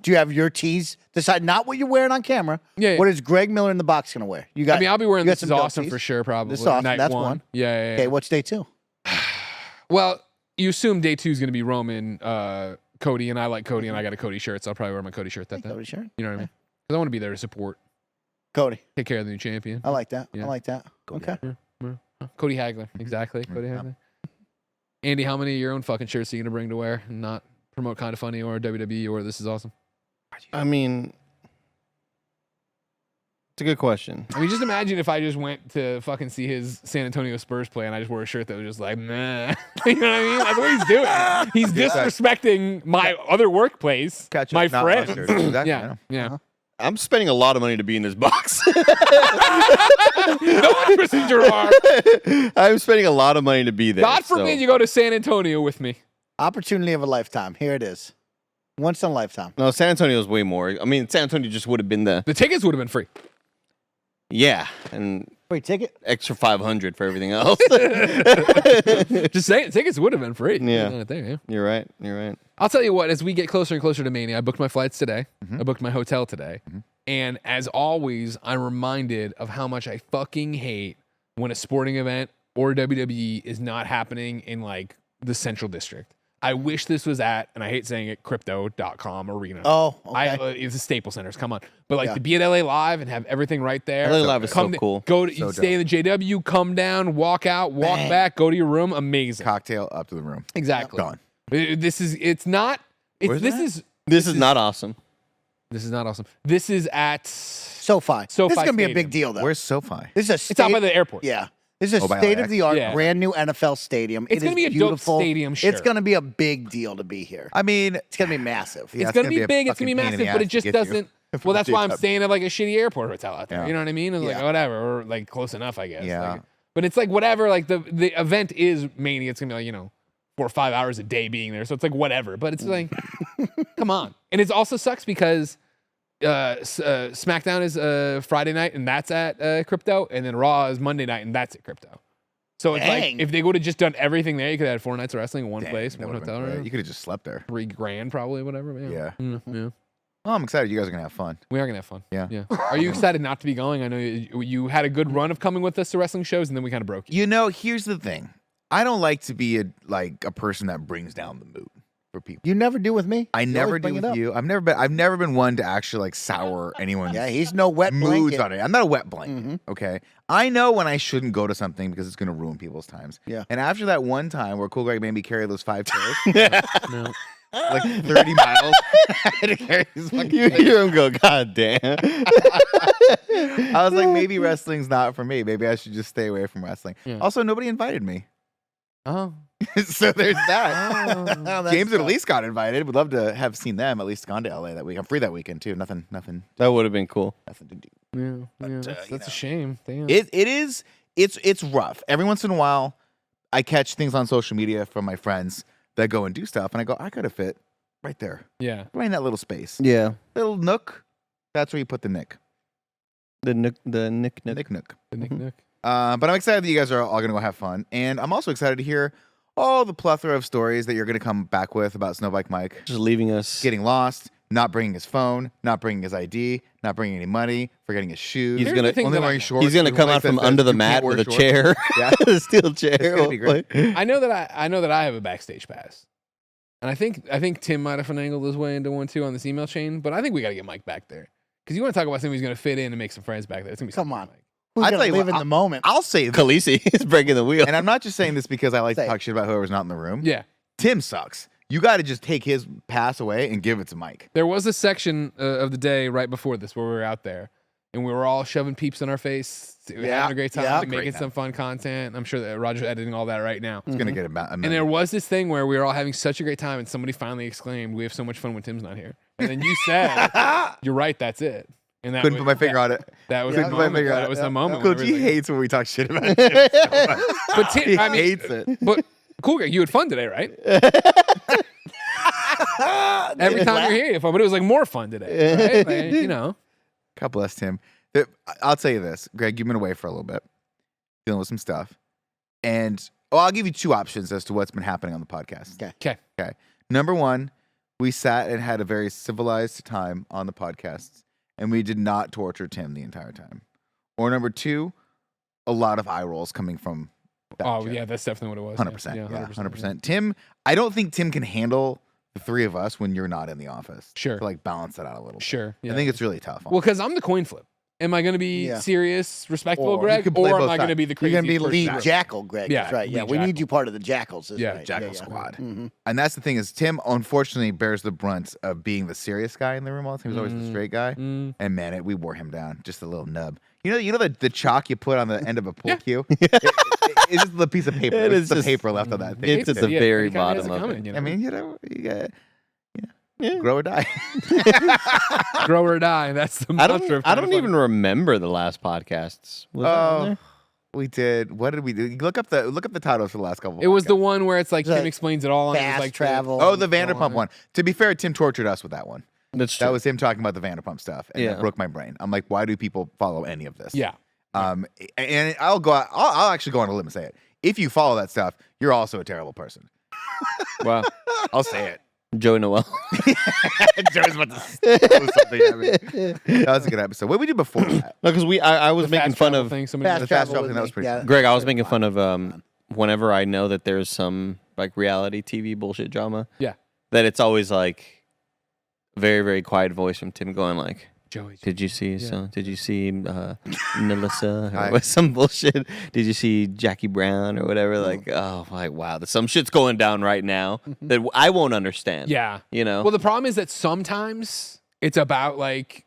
Do you have your tees? Decide not what you're wearing on camera. Yeah. What is Greg Miller in the box gonna wear? You got. I mean, I'll be wearing you got This Is some dope Awesome tees? for sure. Probably. This is awesome. Night That's one. one. Yeah. Okay, what's day 2? Well, you assume day 2 is going to be Roman, Cody, and I like Cody, and I got a Cody shirt, so I'll probably wear my Cody shirt that day. Cody shirt. You know what I mean? Because I want to be there to support, Cody. take care of the new champion. I like that. Yeah. I like that. Okay. Cody Hagler, exactly. Cody Hagler. Andy, how many of your own fucking shirts are you going to bring to wear and not promote KindaFunny or WWE or This Is Awesome? I mean, it's a good question. I mean, just imagine if I just went to fucking see his San Antonio Spurs play and I just wore a shirt that was just like, meh. You know what I mean? That's what he's doing. He's disrespecting my other workplace, Ketchup, my not friends. mustard. Exactly, Yeah, yeah. I'm spending a lot of money to be in this box. No one, Christian Gerard. I'm spending a lot of money to be there. God forbid you go to San Antonio with me. Opportunity of a lifetime. Here it is. Once in a lifetime. No, San Antonio's way more. I mean, San Antonio just would have been the The tickets would have been free. and Free ticket. extra 500 for everything else. Just saying, tickets would have been free. Yeah. Not a thing, yeah. You're right. You're right. I'll tell you what, as we get closer and closer to Mania, I booked my flights today. I booked my hotel today. And as always, I'm reminded of how much I fucking hate when a sporting event or WWE is not happening in like the Central District. I wish this was at, and I hate saying it, crypto.com arena. Oh, okay. It's the Staples Centers. Come on. But like to be at LA Live and have everything right there. LA Live is so cool. Go to, So you stay in the JW, come down, walk out, walk back, go to your room. Amazing. Cocktail up to the room. Exactly. Gone. This is not Not awesome. This is not awesome. This is at SoFi. SoFi This is gonna be a Stadium. big deal, though. Where's SoFi? This is a It's out by the airport. Yeah. This is a by state-of-the-art, Yeah. brand new NFL stadium. It's It gonna is be a dope beautiful. stadium, It's sure. going to be a big deal to be here. I mean, It's going to be massive. Yeah, It's gonna be a big. It's gonna be fucking pain in massive, the but ass it to just get to. doesn't. Well, that's why I'm JW. staying at like a shitty airport hotel out there. Yeah. You know what I mean? And like Yeah. whatever, or like close enough, I guess. Yeah. Like, but it's like whatever. Like the event is Mania. It's gonna be like 4 or 5 hours a day being there. So it's like whatever. But it's like, come on. And it also sucks because SmackDown is Friday night and that's at Crypto, and then Raw is Monday night and that's at Crypto. So it's Dang. like if they would have just done everything there, you could have had 4 nights of wrestling in one Dang, place, that one would've been hotel great. room. You could have just slept there. $3,000 probably, whatever. But Yeah. yeah. Well, I'm excited. You guys are gonna have fun. We are gonna have fun. Yeah. Yeah. Are you excited not to be going? I know you had a good run of coming with us to wrestling shows, and then we kind of broke you. You know, here's the thing. I don't like to be a person that brings down the mood for people. You never do with me. I You never always do bring it with up. you. I've never been one to actually like sour anyone's Yeah, he's no wet moods blanket. on it. I'm not a wet blanket. Okay. I know when I shouldn't go to something because it's gonna ruin people's times. Yeah. And after that one time where Cool Greg made me carry those 5 chairs, No. like 30 miles, I had to carry these fucking You things. hear him go, God damn. I was like, maybe wrestling's not for me. Maybe I should just stay away from wrestling. Yeah. Also, nobody invited me. Oh. So there's that. Oh, that's James at tough. least got invited. Would love to have seen them. At least gone to LA that week. I'm free that weekend too. Nothing That would have been cool. to do. Yeah. you That's know. a shame. Damn. It is. It's rough. Every once in a while, I catch things on social media from my friends that go and do stuff, and I go, I could have fit right there, Yeah. right in that little space, Yeah. little nook. That's where you put the nick. The nick. Nick nook. The Nick. But I'm excited that you guys are all gonna go have fun, and I'm also excited to hear all the plethora of stories that you're gonna come back with about Snowbike Mike Just leaving us. getting lost, not bringing his phone, not bringing his ID, not bringing any money, forgetting his shoes. He's Here's gonna- the thing only that I wearing know. shorts. He's gonna with come a out place from that under says, the "You mat can't with a wear chair, Yeah. a steel chair. It's gonna be great. I know that I have a backstage pass, and I think Tim might have finagled his way into one too on this email chain. But I think we got to get Mike back there because you want to talk about somebody who's going to fit in and make some friends back there. It's gonna be Come something on. Mike. Who's I going tell to you live what, in the moment? I'll say this, Khaleesi is breaking the wheel. and I'm not just saying this because I like to Say it. talk shit about whoever's not in the room. Yeah. Tim sucks. You got to just take his pass away and give it to Mike. There was a section of the day right before this where we were out there, and we were all shoving peeps in our face, having a great time, yeah. making Great some fun content. I'm sure that Roger's editing all that right now. It's gonna get about a And minute. there was this thing where we were all having such a great time, and somebody finally exclaimed, "We have so much fun when Tim's not here." And then you said, "You're right, that's it." And that Couldn't put my finger on it. That was Yeah. the Couldn't put my moment. finger on That it. was the moment. Coach, when he we were like- hates when we talk shit about Tim. So much. But Tim, He I mean, hates it. but cool guy, you had fun today, right? Every time you're here, you had fun, but it was like more fun today, right? Like, you know. God bless Tim. I'll tell you this, Greg. You've been away for a little bit, dealing with some stuff, and I'll give you two options as to what's been happening on the podcast. Okay. Okay. Number one, we sat and had a very civilized time on the podcasts, and we did not torture Tim the entire time. Or number two, a lot of eye rolls coming from. Oh yeah, that's definitely what it was. 100%. Yeah, Yeah, 100%. 100%. Tim, I don't think Tim can handle the three of us when you're not in the office. Sure. To like balance it out a little bit. Sure. Yeah. I think it's really tough. well, because I'm the coin flip. Am I going to be Yeah. serious, respectable, Or you Greg, could play or am both I going to sides. be the You're crazy? gonna be person? lead Exactly. jackal, Greg. Yeah, That's right. Yeah, lead we need jackal. you part of the jackals. That's Yeah, right. Jackal Squad. Mm-hmm. And that's the thing is Tim unfortunately bears the brunt of being the serious guy in the room all the time. He was always the straight guy. Mm. And man, we wore him down. Just a little nub. You know the chalk you put on the end of a pool Yeah. cue? It's just the piece of paper. It It's is the just- paper left on that thing. It's at the very he kinda has bottom of coming, it. you know? I mean, you got Yeah. grow or die. grow or die. That's the mantra. of I don't KindaFunny. even remember the last podcasts. Was that on there? We did. What did we do? Look up the titles for the last couple. It was the podcasts. one where it's like It's Tim like explains it all. And it was Fast like travel. Oh, the Go Vanderpump on. one. To be fair, Tim tortured us with that one. That's true. That was him talking about the Vanderpump stuff, and Yeah. that broke my brain. I'm like, why do people follow any of this? Yeah. And I'll actually go on a limb and say it. If you follow that stuff, you're also a terrible person. Wow. I'll say it. Joey Noel. Joe's about to throw something at me. That was a good episode. What did we do before that? No, because I was The making fast fun travel of thing. Somebody Fast The did. fast travel travel thing, that was with pretty me, fun. Greg. I was making fun of whenever I know that there's some like reality TV bullshit drama. Yeah. That it's always like very very quiet voice from Tim going like, Joey. "Did you see? So did you see Melissa I- or some bullshit? Did you see Jackie Brown or whatever? Like, oh, like wow, some shit's going down right now that I won't understand. Yeah. you know. Well, the problem is that sometimes it's about like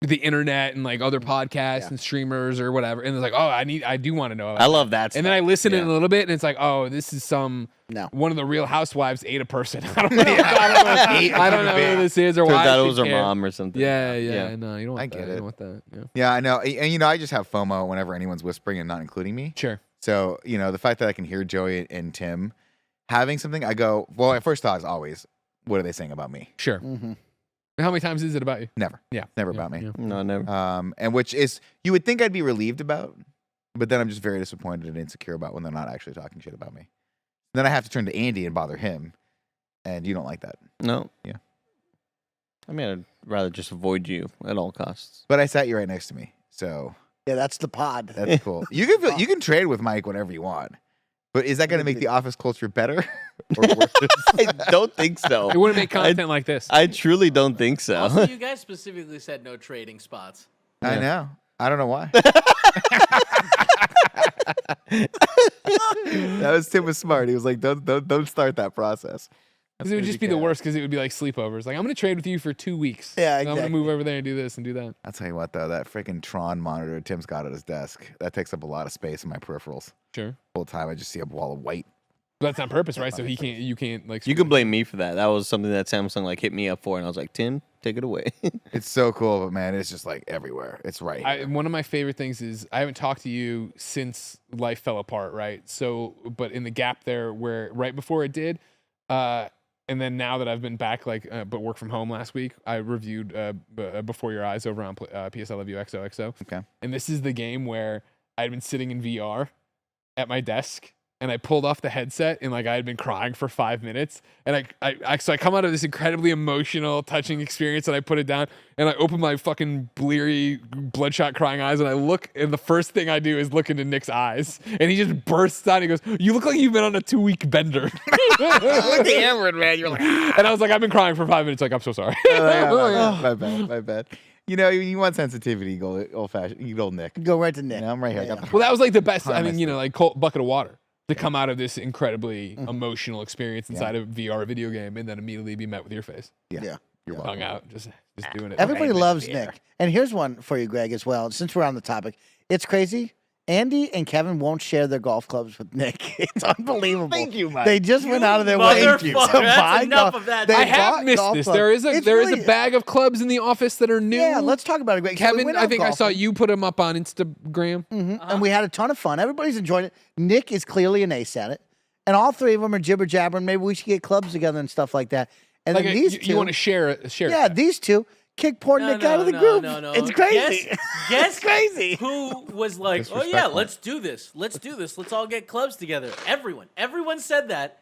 the internet and like other podcasts and streamers or whatever, and it's like, oh, I do want to know. About I that. love that. And then I listen in a little bit, and it's like, oh, this is No. one of the Real Housewives ate a person. I don't know. I don't know who this is or Turns why. out I it should was her care. mom or something. Yeah. No, you don't want I that. get You it. don't want that. Yeah. Yeah, I know. And I just have FOMO whenever anyone's whispering and not including me. Sure. So, the fact that I can hear Joey and Tim having something, I go, well, my first thought is always, what are they saying about me? Sure. Mm-hmm. How many times is it about you? Never. Yeah. Never Yeah, about me. yeah. No, never. And which is, you would think I'd be relieved about, but then I'm just very disappointed and insecure about when they're not actually talking shit about me. Then I have to turn to Andy and bother him, and you don't like that. No. Yeah. I mean, I'd rather just avoid you at all costs. But I sat you right next to me, so Yeah, that's the pod. that's cool. You can trade with Mike whenever you want, but is that going to make the office culture better or worse? I don't think so. It wouldn't make content like this. I truly don't think so. Also, you guys specifically said no trading spots. I know. I don't know why. That was Tim was smart. He was like, don't start that process. Because it would just be the worst. Because it would be like sleepovers. Like I'm going to trade with you for 2 weeks. Yeah, And I'm going to exactly. move over there and do this and do that. I'll tell you what though, that freaking Tron monitor Tim's got at his desk, that takes up a lot of space in my peripherals. Sure. The whole time I just see a wall of white. But that's on purpose, right? So you can't like. You can blame me for that. That was something that Samsung like hit me up for, and I was like, "Tim, take it away." It's so cool, but man, it's just like everywhere. It's right here. One of my favorite things is I haven't talked to you since life fell apart, right? So, but in the gap there, where right before it did, and then now that I've been back, but work from home last week, I reviewed Before Your Eyes over on PS I Love You XOXO. Okay. And this is the game where I'd been sitting in VR at my desk. And I pulled off the headset and like I had been crying for 5 minutes. And so I come out of this incredibly emotional, touching experience and I put it down and I open my fucking bleary, bloodshot crying eyes and I look and the first thing I do is look into Nick's eyes. And he just bursts out and he goes, "You look like you've been on a 2-week bender." Look hammered, man. You're like, And I was like, I've been crying for 5 minutes. Like, I'm so sorry. my bad. You want sensitivity, you go old fashioned. You go Nick. Go right to Nick. I'm right here. I got the Well, that was like the best. I Harness mean, like cold bucket of water to come out of this incredibly emotional experience inside of a VR video game and then immediately be met with your face. Yeah. You're welcome. hung out, just doing it. Everybody Right, loves yeah. Nick. And here's one for you, Greg, as well. Since we're on the topic, it's crazy. Andy and Kevin won't share their golf clubs with Nick. It's unbelievable. Thank you, Mike. They just went out of their way to Motherfucker, that's buy enough golf. of that. They I have bought missed golf this. clubs. There is It's a really- bag of clubs in the office that are new. Yeah, let's talk about it, Greg. So we Kevin, went I out think I saw golfing. you put them up on Instagram. And we had a ton of fun. Everybody's enjoying it. Nick is clearly an ace at it. And all three of them are jibber jabbering. Maybe we should get clubs together and stuff like that. And Like then these two, you want to share it? yeah, these two kick poor Nick out of the group. No. It's crazy. Guess It's crazy. who was like, oh yeah, Disrespectful. let's do this. Let's all get clubs together. Everyone said that.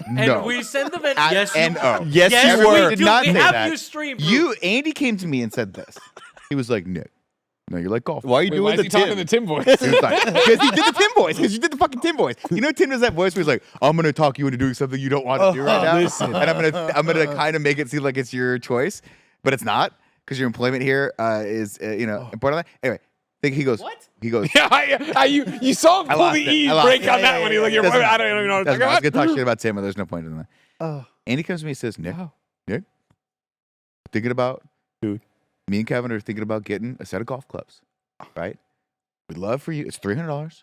And No. we send them in. At Yes, you- N-O. Yes, yes, you we were. did do. not we say have that. you stream. proof. Andy came to me and said this. He was like, Nick, no, you like golf. Why are you Wait, doing why is the he talking Tim? the Tim voice? He was like, because he did the Tim voice. Because you did the fucking Tim voice. You know, Tim does that voice where he's like, "I'm gonna talk you into doing something you don't want to do right now," and I'm gonna kind of make it seem like it's your choice, but it's not because your employment here is important. Anyway, he goes. What? He goes. Yeah, you saw him I pull lost the it. E I lost break it. on that one. He's like, Doesn't I don't even know what Doesn't to matter. I was talk gonna talk shit about Tim, but there's no point in that. Oh. Andy comes to me and says, "Nick, Wow. Nick, thinking about Dude. me and Kevin are thinking about getting a set of golf clubs, right? We'd love for you. It's $300.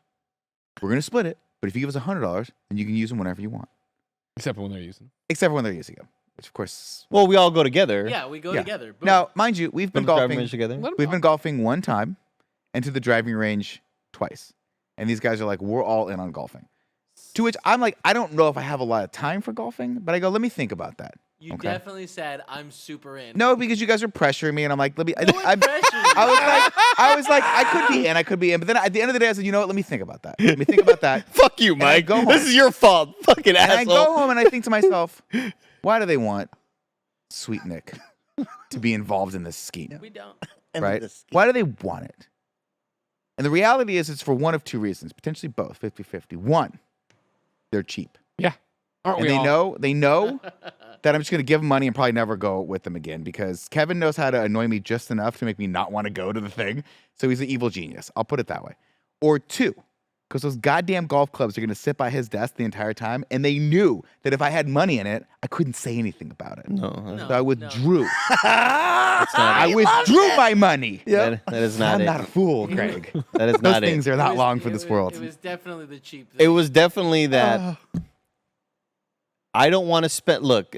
We're gonna split it, but if you give us $100, then you can use them whenever you want, Except when they're using. except for when they're using them, which of course. Well, we all go together. Yeah, we go Yeah. together. Boom. Now, mind you, we've Go been to the driving golfing. range together. Let 'em We've talk. been golfing one time, and to the driving range twice. And these guys are like, we're all in on golfing. To which I'm like, I don't know if I have a lot of time for golfing, but I go, let me think about that. you okay. definitely said I'm super in. No, because you guys are pressuring me, and I'm like, let me. No one pressured you. I was like, I could be in, but then at the end of the day, I said, you know what? Let me think about that. Let me think about that. Fuck you, I Mike. go This home. is your fault. Fucking And I asshole. go home and I think to myself, why do they want Sweet Nick to be involved in this scheme? We don't. And Right? this- Why do they want it? And the reality is, it's for one of two reasons, potentially both, 50-50. One, they're cheap. Yeah. Aren't And we all? they know that I'm just going to give them money and probably never go with them again because Kevin knows how to annoy me just enough to make me not want to go to the thing. So he's an evil genius. I'll put it that way. Or two, because those goddamn golf clubs are going to sit by his desk the entire time. And they knew that if I had money in it, I couldn't say anything about it. No, So I withdrew. that's not I it. withdrew my money. Yeah. That is not I'm it. not a fool, Craig. That is Those not things it. are It not was- long for it this was- world. It was definitely the cheap It thing. was definitely that. I don't want to spend. Look,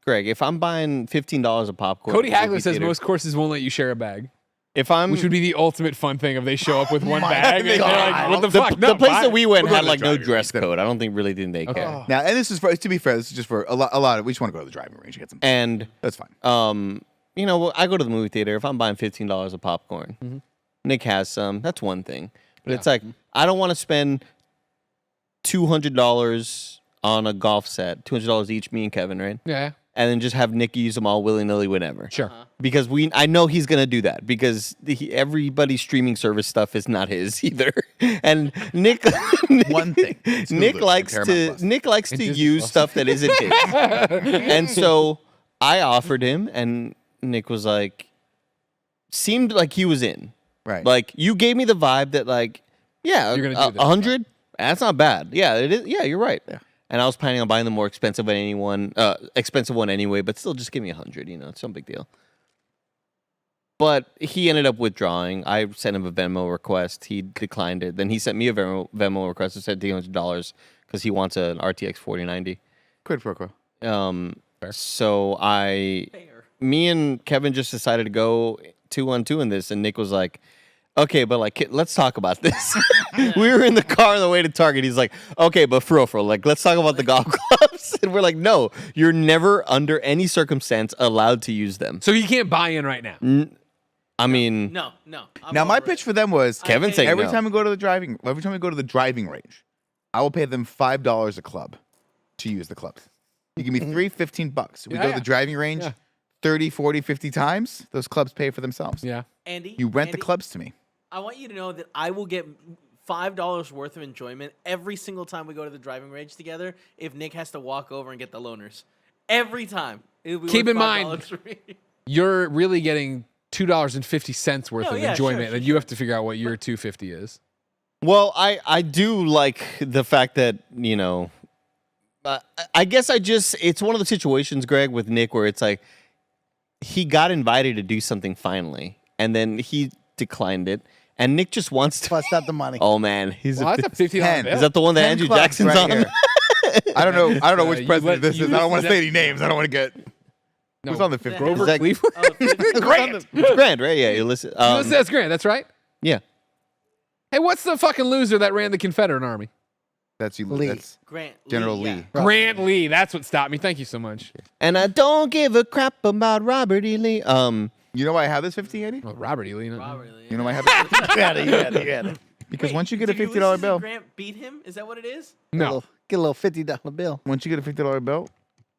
Greg, if I'm buying $15 of popcorn, Cody at the Hagler movie says theater, most courses won't let you share a bag, If I'm which would be the ultimate fun thing if they show up with one my bag and they're like, God. "What the the, fuck?" the No, place buy that it. we went We'll go had to the like no driving dress range. code. I don't think really think they care. Oh. Now, and this is for, to be fair, this is just for a lot of, we just want to go to the driving range and get some. And That's fine. I go to the movie theater. If I'm buying $15 of popcorn, Mm-hmm. Nick has some. That's one thing. But it's like I don't want to spend $200 on a golf set, $200 each, me and Kevin, right? Yeah, And then just have Nick use them all willy nilly whenever. sure. Because I know he's gonna do that because everybody's streaming service stuff is not his either. And Nick, One thing. It's Nick Hulu, likes Paramount to Plus. Nick likes to Disney use Plus. stuff that isn't his. And so I offered him, and Nick was like, seemed like he was in. Right. Like you gave me the vibe that like, yeah, You're gonna do this. 100. That's not bad. Yeah, it is. Yeah, you're right. Yeah. And I was planning on buying the more expensive one anyway, but still, just give me 100. It's no big deal. But he ended up withdrawing. I sent him a Venmo request. He declined it. Then he sent me a Venmo request that said $200 because he wants an RTX 4090. Quid pro quo. So Fair. me and Kevin just decided to go 2-on-2 in this, and Nick was like, okay, but like, let's talk about this. We were in the car on the way to Target. He's like, okay, but for real, like, let's talk about the golf clubs. And we're like, no, you're never under any circumstance allowed to use them. So you can't buy in right now. I mean, No. I'm Now, my over pitch it. for them was Kevin hate saying every no. time we go to the driving range, I will pay them $5 a club to use the clubs. You give me $15. We Yeah, go to yeah. the driving range Yeah. 30, 40, 50 times. Those clubs pay for themselves. Yeah. Andy, You rent the Andy, clubs to me. I want you to know that I will get $5 worth of enjoyment every single time we go to the driving range together if Nick has to walk over and get the loaners. Every time. It'll be Keep worth in mind- $5 for me. You're really getting $2.50 worth No, of yeah, enjoyment, sure, and you have to figure out what your $2.50 is. well, I do like the fact that, I guess it's one of the situations, Greg, with Nick where it's like, he got invited to do something finally, and then he declined it. And Nick just wants to Bust out the money. Oh man, he's Well, that's a $50 10. bill. Is that the one that 10 Andrew clubs Jackson's right on? here. I don't know which you president let- this you is. I don't want to listen say any names. I don't want to get. No. Who's on the 50? Grover Is that- Cleveland? Oh, 50. Grant. It's Grant, right? Yeah, you listen. That's Grant. That's right. Yeah. Hey, what's the fucking loser that ran the Confederate Army? That's you. Lee. That's Grant General Lee. Lee. Yeah. Grant Lee. That's what stopped me. Thank you so much. And I don't give a crap about Robert E. Lee. You know why I have this 50, Eddie? Oh, Robert E. Lee. No. Robert Lee, You know why I yeah. have this? You got it. Because Wait, once you get a did $50 Ulysses bill, and Grant beat him? Is that what it is? No. Get a little $50 bill. once you get a $50 bill,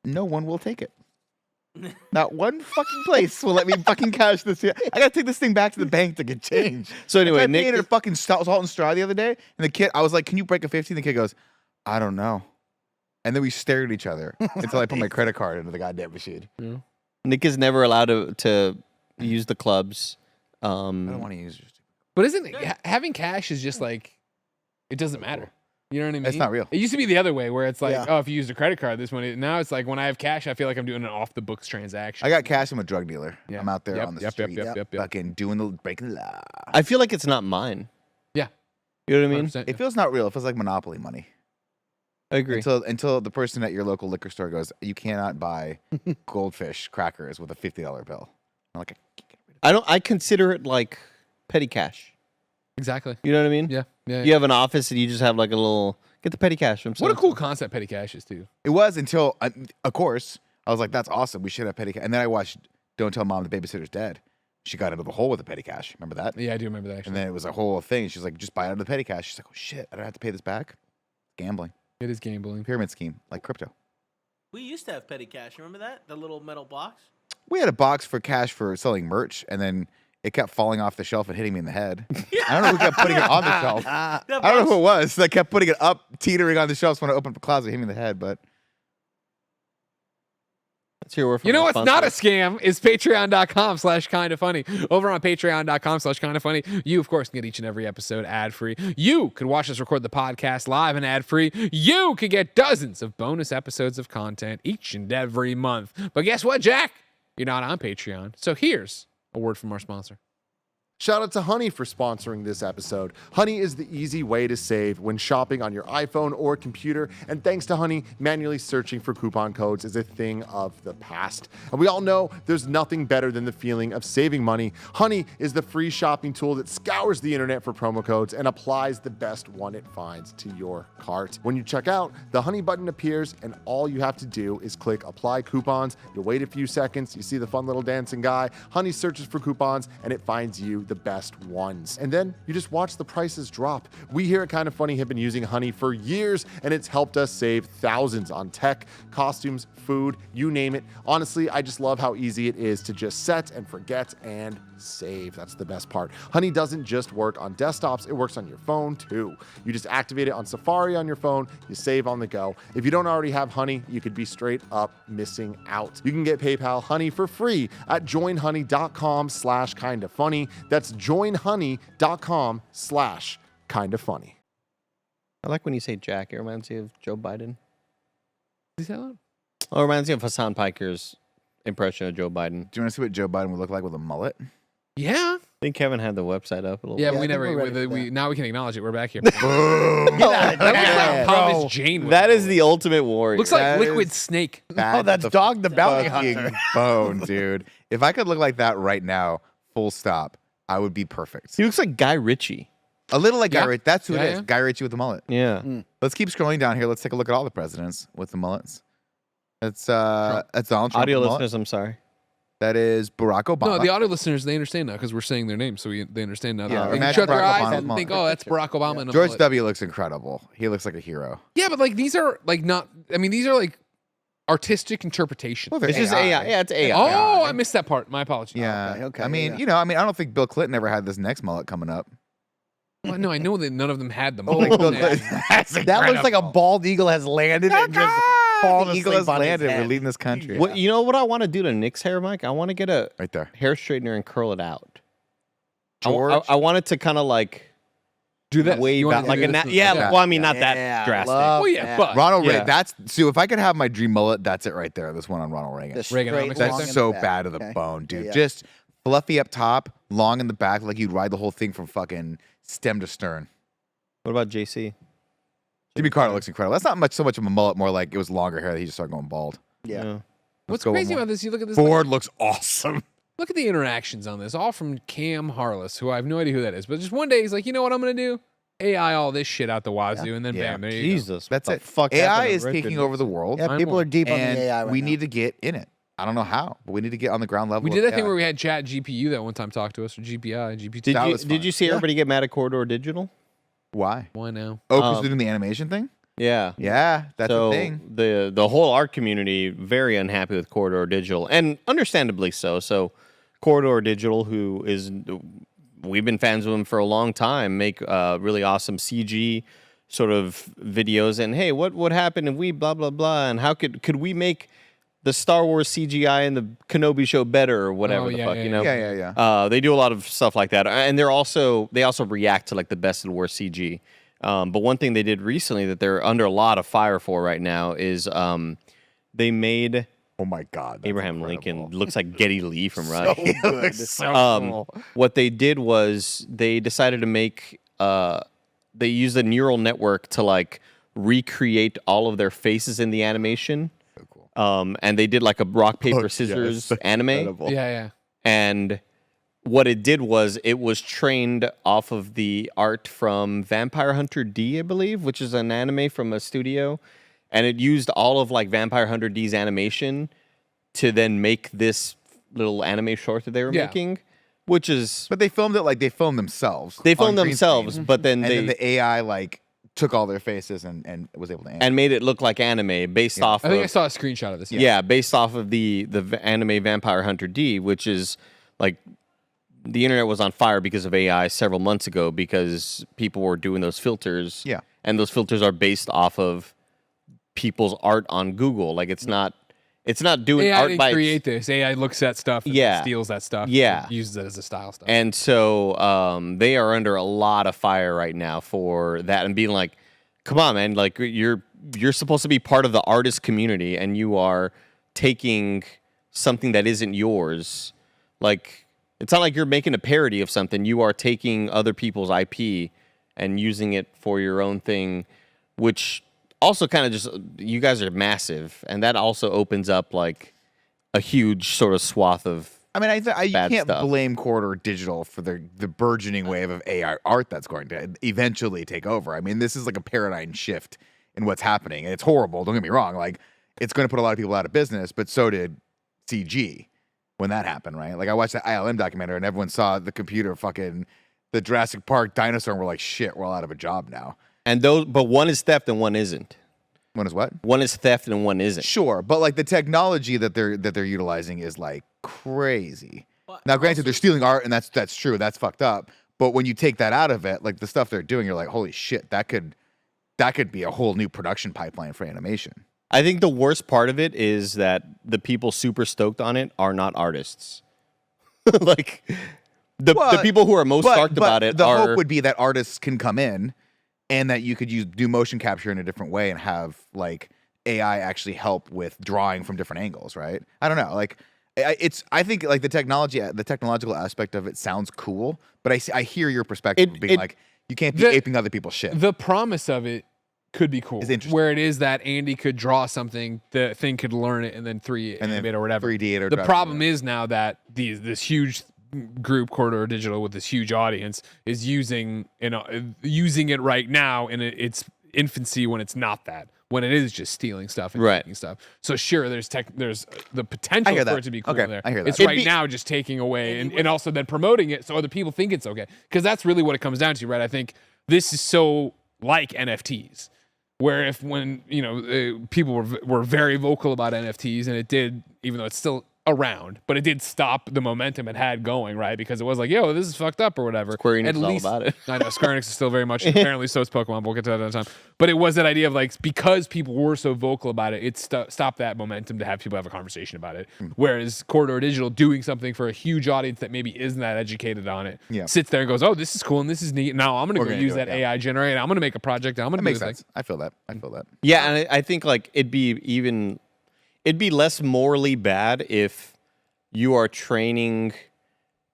no one will take it. Not one fucking place will let me fucking cash this. I gotta take this thing back to the bank to get change. So anyway, I Nick, paid a fucking salt and straw the other day, and the kid, I was like, "Can you break a 50?" And the kid goes, "I don't know." And then we stared at each other until I put my credit card into the goddamn machine. Nick is never allowed to use the clubs. I don't want to use yours. But isn't it, having cash is just like, it doesn't matter. You know what I mean? It's not real. It used to be the other way where it's like, Yeah. oh, if you use a credit card, this money. Now it's like when I have cash, I feel like I'm doing an off the books transaction. I got cash. I'm a drug dealer. Yeah. I'm out there Yep, on the yep, street, yep. fucking breaking the law. I feel like it's not mine. Yeah. You know what I mean? 100%, It feels not real. It feels like monopoly money. I agree. Until the person at your local liquor store goes, you cannot buy goldfish crackers with a $50 bill. I'm like, I consider it like petty cash. Exactly. You know what I mean? Yeah. Yeah. You have an office and you just have like a little get the petty cash from What a someone. cool concept petty cash is too. it was until, of course, I was like, that's awesome. We should have petty cash. And then I watched Don't Tell Mom the Babysitter's Dead. She got into the hole with the petty cash. Remember that? Yeah, I do remember that actually. And then it was a whole thing. She's like, just buy it out of the petty cash. She's like, oh shit, I don't have to pay this back. Gambling. It is gambling. Pyramid scheme, like crypto. We used to have petty cash. Remember that? The little metal box? We had a box for cash for selling merch, and then it kept falling off the shelf and hitting me in the head. I don't know who kept putting it on the shelf. I That don't know box- who it was that kept putting it up, teetering on the shelves when I opened up a closet, hit me in the head. But Let's hear word from You know our what's not a sponsor. scam is patreon.com/kindafunny. Over on patreon.com/kindafunny, you, of course, can get each and every episode ad-free. You could watch us record the podcast live and ad-free. You could get dozens of bonus episodes of content each and every month. But guess what, Jack? You're not on Patreon. So here's a word from our sponsor. Shout out to Honey for sponsoring this episode. Honey is the easy way to save when shopping on your iPhone or computer. And thanks to Honey, manually searching for coupon codes is a thing of the past. And we all know there's nothing better than the feeling of saving money. Honey is the free shopping tool that scours the internet for promo codes and applies the best one it finds to your cart. When you check out, the Honey button appears and all you have to do is click apply coupons. You'll wait a few seconds. You see the fun little dancing guy. Honey searches for coupons and it finds you the best ones. And then you just watch the prices drop. We here at Kinda Funny have been using Honey for years and it's helped us save thousands on tech, costumes, food, you name it. Honestly, I just love how easy it is to just set and forget and save. That's the best part. Honey doesn't just work on desktops, it works on your phone too. You just activate it on Safari on your phone, you save on the go. If you don't already have Honey, you could be straight up missing out. You can get PayPal Honey for free at joinhoney.com/kindafunny. That's joinhoney.com/kindafunny. I like when you say Jack. It reminds me of Joe Biden. Is that loud? Oh, it reminds me of Hassan Piker's impression of Joe Biden. do you want to see what Joe Biden would look like with a mullet? Yeah. I think Kevin had the website up a little Yeah, bit. but we I think never. we're ready for We that. now we can acknowledge it. We're back here. Get out of That looks town, like bro. Thomas Jane. with That a is the mullet. ultimate warrior. Looks like That Liquid is- Snake. Oh, that's Dog the Bounty fucking Hunter. bone, dude. If I could look like that right now, full stop, I would be perfect. he looks like Guy Ritchie. A little like Yeah. Guy Ritchie. That's who Yeah, it is. yeah. Guy Ritchie with the mullet. Yeah. Let's keep scrolling down here. Let's take a look at all the presidents with the mullets. That's Donald Trump. Audio with the mullet. listeners, I'm sorry. That is Barack Obama. No, the audio listeners, they understand now because we're saying their names, so they understand now. Yeah, They can imagine shut their Barack eyes Obama and with think, mullet. oh, that's Barack Obama. And a George mullet. W. looks incredible. He looks like a hero. Yeah, but like these are like not. I mean, these are like artistic interpretation. Well, they're It's just AI. Yeah, it's AI. Oh, I missed that part. My apologies. Yeah. okay, I mean, yeah. I don't think Bill Clinton ever had this next mullet coming up. Well, no, I know that none of them had the Like mullet. Bill Yeah. Clinton. That looks like a bald eagle has landed and just fallen The eagle asleep has on his landed. We're head. leading this country. What you know what I want to do to Nick's hair, Mike? I want to get a Right there. hair straightener and curl it out. George. I want it to kind of like Do this. way You wanna back, like do a this? yeah. Yeah. Well, I mean, not Yeah, that drastic. love Oh yeah, that. but Ronald Yeah. Reagan. That's so. If I could have my dream mullet, that's it right there. This one on Ronald Reagan. The Reaganomics straight, right long there. in That's the so back. bad to the Okay. bone, dude. Yeah. Just fluffy up top, long in the back, like you'd ride the whole thing from fucking stem to stern. What about JC? Jimmy Carter looks incredible. That's not so much of a mullet, more like it was longer hair that he just started going bald. Yeah. what's go one crazy more. about this? You look at this. Ford looks awesome. Look at the interactions on this, all from Cam Harless, who I have no idea who that is. But just one day he's like, you know what I'm gonna do? AI all this shit out the wazoo, and then Yeah. bam, there you go. Jesus, That's what it. the fuck AI happened to is Richard taking over the Nixon? world, Yeah, people are deep on and the AI right we now. need to get in it. I don't know how, but we need to get on the ground level. We of did that thing AI. where we had Chat GPU that one time talk to us, or GPI, GPT. That was Did fun. you see everybody get mad at Corridor Digital? Why? Why now? Oh, because they're doing the animation thing. Yeah. Yeah, that's so the thing. the whole art community very unhappy with Corridor Digital, and understandably so. So Corridor Digital, who is we've been fans of them for a long time, make really awesome CG sort of videos. And hey, what would happen if we blah blah blah? And how could we make the Star Wars CGI and the Kenobi show better or whatever the fuck, you know? Yeah. They do a lot of stuff like that, and they also react to like the best and worst CG. But one thing they did recently that they're under a lot of fire for right now is they made Oh my God, that's Abraham incredible. Lincoln looks like Geddy Lee from Rush. It looks so cool. What they did was they decided to make they used a neural network to like recreate all of their faces in the animation. So cool. And they did like a rock paper yes, scissors that's anime. incredible. Yeah. And what it did was it was trained off of the art from Vampire Hunter D, I believe, which is an anime from a studio. And it used all of like Vampire Hunter D's animation to then make this little anime short that they were Yeah. making, which is But they filmed it like they filmed themselves. they on filmed green themselves, screen. but then and they then the AI like took all their faces and was able to animate. and made it look like anime based off I think of I saw a screenshot of this. yeah, based off of the anime Vampire Hunter D, which is like the internet was on fire because of AI several months ago because people were doing those filters. Yeah. And those filters are based off of people's art on Google. Like it's not doing AI art didn't by create this. AI looks at stuff and Yeah. steals that stuff. Yeah. And uses it as a style stuff. And so they are under a lot of fire right now for that and being like, come on, man, like you're supposed to be part of the artist community and you are taking something that isn't yours. Like it's not like you're making a parody of something. You are taking other people's IP and using it for your own thing, which also kind of just you guys are massive, and that also opens up like a huge sort of swath of. I mean, you bad can't stuff. blame Corridor Digital for the burgeoning wave of AI art that's going to eventually take over. I mean, this is like a paradigm shift in what's happening, and it's horrible. Don't get me wrong. Like, it's going to put a lot of people out of business, but so did CG when that happened, right? Like, I watched that ILM documentary, and everyone saw the computer fucking the Jurassic Park dinosaur, and we're like, shit, we're all out of a job now. And those, but one is theft and one isn't. One is what? One is theft and one isn't. Sure, but like the technology that they're utilizing is like crazy. Now, granted, they're stealing art, and that's true. That's fucked up. But when you take that out of it, like the stuff they're doing, you're like, holy shit, that could be a whole new production pipeline for animation. I think the worst part of it is that the people super stoked on it are not artists. Like the people who are most stoked about it the are. hope would be that artists can come in, and that you could do motion capture in a different way and have like AI actually help with drawing from different angles, right? I don't know, like. I think like the technological aspect of it sounds cool, but I hear your perspective of being like, you can't be aping other people's shit. The promise of it could be cool. It's interesting. Where it is that Andy could draw something, the thing could learn it, and then 3D animate or whatever. 3D it or the drive problem it. is now that this huge group, Corridor Digital, with this huge audience, is using it right now in its infancy when it's not that. When it is just stealing stuff and taking stuff. So sure, there's the potential I hear for that. it to be cool Okay, there. I hear that. It's It'd right be- now just taking away and also then promoting it so other people think it's okay. Because that's really what it comes down to, right? I think this is so like NFTs, where when people were very vocal about NFTs, and it did, even though it's still around, but it did stop the momentum it had going, right? Because it was like, yo, this is fucked up or whatever. Square Enix At is all least, about it. I know Square Enix is still very much, apparently so is Pokemon. We'll get to that another time. But it was that idea of like, because people were so vocal about it, it stopped that momentum to have people have a conversation about it. Whereas Corridor Digital doing something for a huge audience that maybe isn't that educated on it, sits there and goes, oh, this is cool and this is neat. Now I'm going to go use that AI generator. I'm going to make a project. I'm going to That do makes this sense. I feel that. Yeah, and I think like it'd be less morally bad if you are training.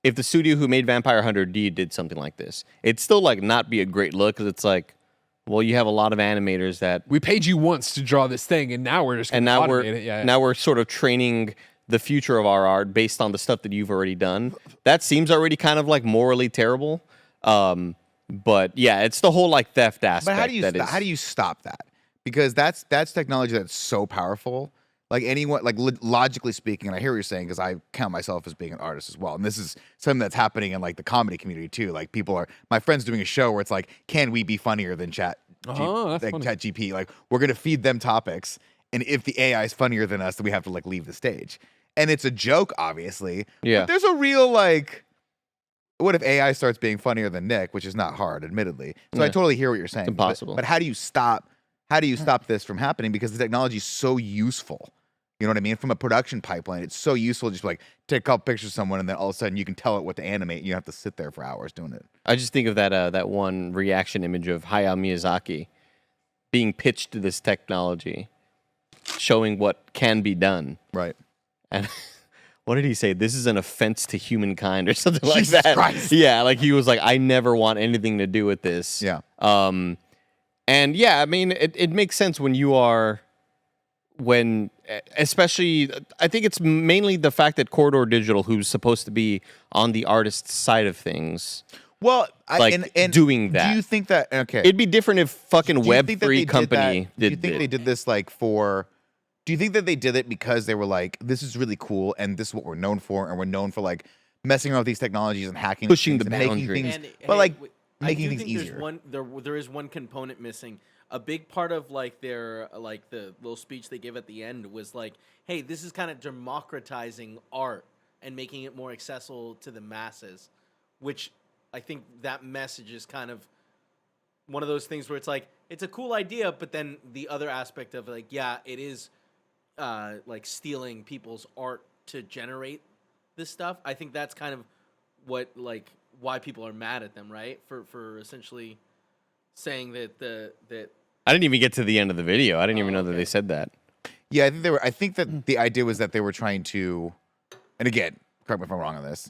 If the studio who made Vampire Hunter D did something like this, it'd still like not be a great look because it's like, well, you have a lot of animators that We paid you once to draw this thing, and now we're just going to automate it. Yeah. now we're sort of training the future of our art based on the stuff that you've already done. That seems already kind of like morally terrible. But yeah, it's the whole like theft aspect. But how do you stop that? Because that's technology that's so powerful. Like anyone, like logically speaking, and I hear what you're saying because I count myself as being an artist as well, and this is something that's happening in like the comedy community too. Like my friends doing a show where it's like, can we be funnier than Chat GP? Like we're gonna feed them topics, and if the AI is funnier than us, then we have to like leave the stage. And it's a joke, obviously. Yeah. But there's a real like, what if AI starts being funnier than Nick, which is not hard, admittedly. So I totally hear what you're saying. It's impossible. But how do you stop this from happening? Because the technology is so useful. You know what I mean? From a production pipeline, it's so useful. Just like take a couple pictures of someone, and then all of a sudden you can tell it what to animate. And you have to sit there for hours doing it. I just think of that one reaction image of Hayao Miyazaki being pitched to this technology, showing what can be done. Right. And what did he say? This is an offense to humankind or something like Jesus that. Christ. Yeah, like he was like, I never want anything to do with this. Yeah. And yeah, I mean, it makes sense when you are, especially, I think it's mainly the fact that Corridor Digital, who's supposed to be on the artist side of things, Well, doing that. Do you think that okay? It'd be different if fucking do you think that they Web3 did company that- Do you did think it. they did this like for? Do you think that they did it because they were like, this is really cool and this is what we're known for, and we're known for like messing around with these technologies and hacking, Pushing things the and making boundaries. things, but like making I do things think easier. there is one component missing. A big part of like their like the little speech they give at the end was like, hey, this is kind of democratizing art and making it more accessible to the masses, which I think that message is kind of one of those things where it's like, it's a cool idea, but then the other aspect of like, yeah, it is like stealing people's art to generate this stuff. I think that's kind of what like why people are mad at them, right? For essentially saying that I didn't even get to the end of the video. I didn't even know that they said that. Yeah, I think they were. I think that the idea was that they were trying to, and again, correct me if I'm wrong on this,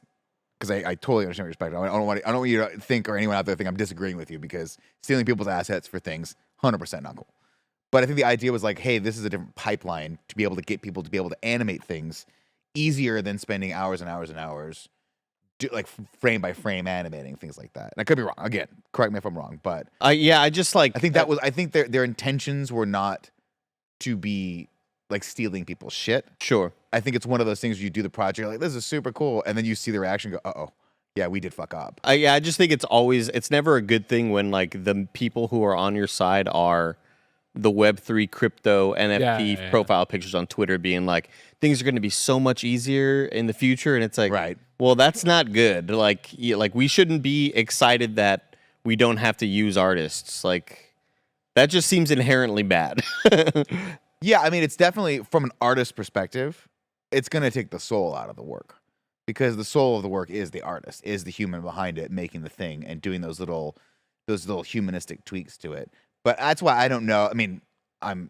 because I totally understand what you're expecting. I don't want you to think, or anyone out there think I'm disagreeing with you, because stealing people's assets for things, 100% not cool. But I think the idea was like, hey, this is a different pipeline to be able to get people to be able to animate things easier than spending hours and hours and hours, like frame by frame animating things like that. And I could be wrong. Again, correct me if I'm wrong, but Yeah, I just like. I think I think their intentions were not to be like stealing people's shit. Sure. I think it's one of those things where you do the project, you're like, this is super cool, and then you see the reaction, go, uh-oh, yeah, we did fuck up. Yeah, I just think it's never a good thing when like the people who are on your side are the Web3 crypto NFT profile pictures on Twitter being like, things are going to be so much easier in the future. And it's like, Right. Well, that's not good. Like, like we shouldn't be excited that we don't have to use artists. Like, that just seems inherently bad. Yeah, I mean, it's definitely, from an artist perspective, it's going to take the soul out of the work, because the soul of the work is the artist, is the human behind it, making the thing and doing those little humanistic tweaks to it. But that's why I don't know. I mean, I'm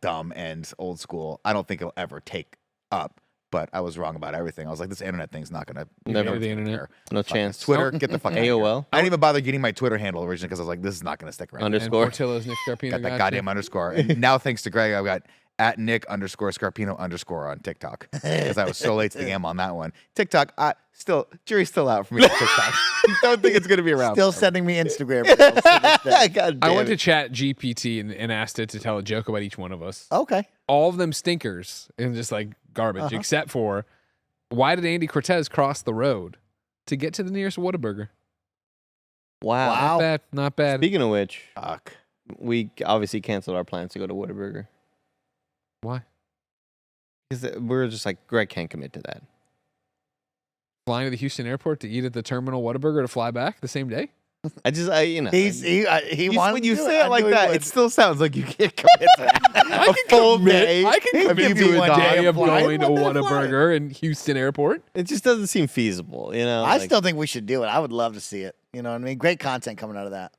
dumb and old school. I don't think it'll ever take up, but I was wrong about everything. I was like, this internet thing's not going to Never. The internet. No chance. Twitter, get the fuck out of here. AOL? I didn't even bother getting my Twitter handle originally because I was like, this is not going to stick around. Underscore. And Portillo's Nick Scarpino. Got that gotcha. goddamn underscore. And now, thanks to Greg, I've got @Nick_Scarpino_ on TikTok, because I was so late to the game on that one. TikTok, jury's still out for me on TikTok. Don't think it's going to be around. Still sending me Instagram. God I damn went it. to Chat GPT and asked it to tell a joke about each one of us. Okay. All of them stinkers and just like garbage, except for, why did Andy Cortez cross the road to get to the nearest Whataburger? Wow. Not bad. Not bad. Speaking of which, Fuck. we obviously canceled our plans to go to Whataburger. Why? Because we're just like, Greg can't commit to that. Flying to the Houston airport to eat at the terminal Whataburger to fly back the same day? You know. He wants When to you do say I it like knew he that, would. it still sounds like you can't commit to that. I can full commit. day. I can He'll commit give to you a a day day of flight. going to Let them fly. Whataburger in Houston airport. It just doesn't seem feasible, you know? I Like, still think we should do it. I would love to see it. You know what I mean? Great content coming out of that.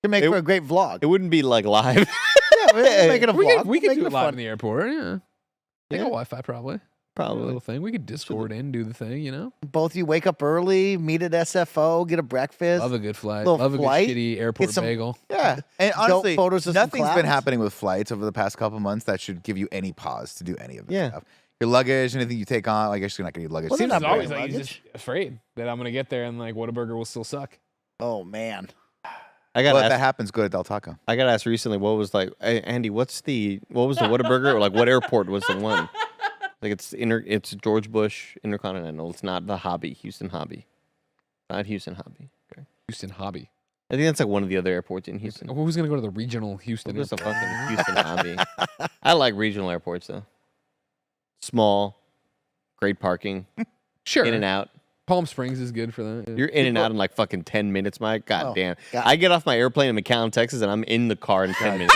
Could make for a great vlog. it wouldn't be like live. Yeah, we'll make it a vlog. We could Make do it live fun. in the airport. Yeah. They Yeah. got Wi-Fi probably. A Probably. little thing. We could Discord in, do the thing, you know? Both you wake up early, meet at SFO, get a breakfast. Love a good flight. Little Love a flight, good shitty airport get some- bagel. Yeah, and Dope honestly, photos of some nothing's been clouds. happening with flights over the past couple months that should give you any pause to do any of this Yeah. stuff. Your luggage, anything you take on, I guess you're not gonna need luggage. Well, they're Seems not as always bringing like he's luggage. just afraid that I'm gonna get there and like Whataburger will still suck. Oh man. I got Well, if that asked, happens, go to Del Taco. I got asked recently what was like, hey, Andy, what was the Whataburger? Or like what airport was the one? Like it's George Bush Intercontinental. It's not the Hobby, Houston Hobby. Not Houston Hobby. Okay. Houston hobby. I think that's like one of the other airports in Houston. Who's gonna go to the regional Houston? There's a airport? fucking Houston Hobby. I like regional airports though. Small, great parking, Sure. in and out. Palm Springs is good for that. yeah. You're in and out in like fucking 10 minutes, Mike. God Oh, damn. God. I get off my airplane in McAllen, Texas, and I'm in the car in 10 minutes.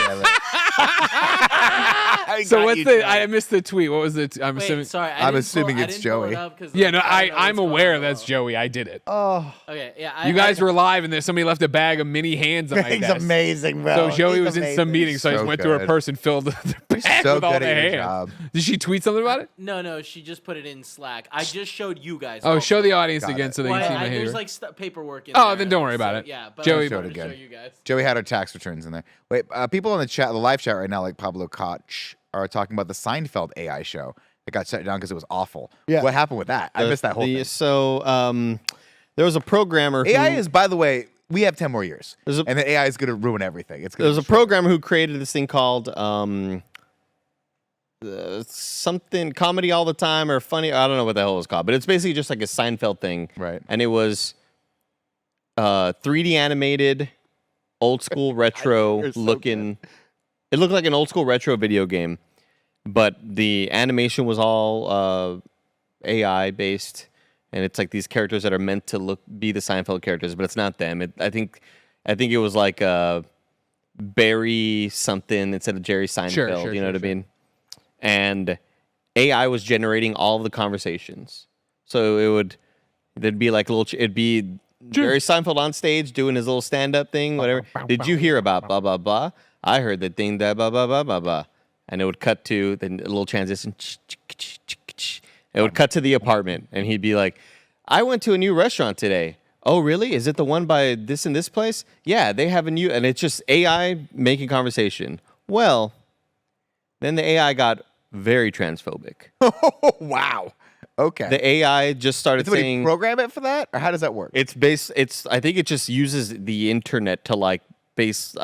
So what's the? I missed the tweet. What was it? I'm Wait, assuming. sorry. I'm assuming it's Joey. Yeah, no, I'm aware that's Joey. I did it. Oh, Okay, yeah. You guys were live, and then somebody left a bag of mini hands on my he's desk. amazing, bro. So Joey He's was in some amazing. meeting, so I just So went through a good. person, filled the bag So with all good the at your hands. job. Did she tweet something about it? No, she just put it in Slack. I just showed you guys. Oh, show the audience Got again it. so they Well, can see my there's hater. like paperwork in Oh, there, then don't worry about so, it. Yeah, but Joey- I just wanted Showed to again. show you guys. Joey had our tax returns in there. Wait, people in the chat, the live chat right now, like Pablo Koch, are talking about the Seinfeld AI show that got shut down because it was awful. Yeah. What happened with that? I missed that whole thing. So there was a programmer who, AI is, by the way, we have 10 more years. There's a- And then AI is going to ruin everything. It's there gonna was a destroy programmer who created this thing called something comedy all the time or funny. I don't know what the hell it was called, but it's basically just like a Seinfeld thing. Right. And it was 3D animated, old school retro You're so looking. It looked like an old school retro video game, but the animation was all AI based, and it's like these characters that are meant to be the Seinfeld characters, but it's not them. I think it was like Barry something instead of Jerry Seinfeld. Sure, You know what I mean? And AI was generating all of the conversations, so there'd be like it'd be Jerry Seinfeld on stage doing his little stand up thing, whatever. Did you hear about blah blah blah? I heard the thing that blah blah blah blah blah, and it would cut to the little transition. It would cut to the apartment, and he'd be like, "I went to a new restaurant today. Oh, really? Is it the one by this and this place? Yeah, they have a new." And it's just AI making conversation. Well, then the AI got very transphobic. Oh, wow. Okay. The AI just started Did somebody saying program it for that? Or how does that work? I think it just uses the internet to like base.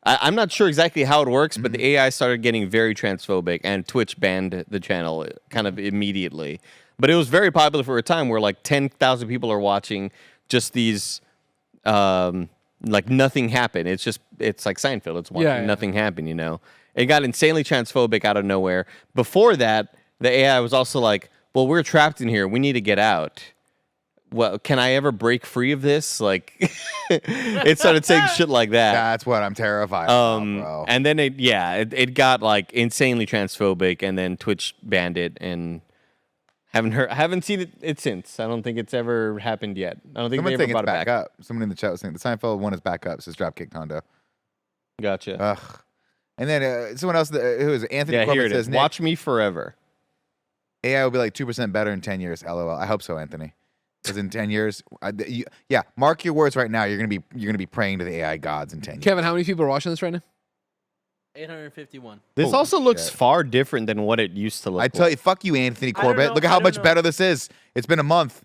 I'm not sure exactly how it works, but the AI started getting very transphobic, and Twitch banned the channel kind of immediately. But it was very popular for a time where like 10,000 people are watching just these, like nothing happened. It's like Seinfeld. It's watching Yeah. nothing happen, you know? It got insanely transphobic out of nowhere. Before that, the AI was also like, well, we're trapped in here. We need to get out. Well, can I ever break free of this? Like, it started saying shit like that. That's what I'm terrified of, bro. And then it got like insanely transphobic, and then Twitch banned it, and haven't seen it since. I don't think it's ever happened yet. I don't think Someone they saying ever it's brought it back up. Someone in the chat was saying the Seinfeld one is back up, says Dropkick Tondo. Gotcha. Ugh. And then someone else, who is it? Anthony Yeah, here Corbett it says, is. Nick, Watch me forever. AI will be like 2% better in 10 years. LOL. I hope so, Anthony. Because in 10 years, yeah, mark your words right now. You're gonna be praying to the AI gods in 10 years. Kevin, how many people are watching this right now? 851. This Holy also looks shit. far different than what it used to look I tell like. you, fuck you, Anthony I don't Corbett. know- Look at I how don't much know. better this is. It's been a month.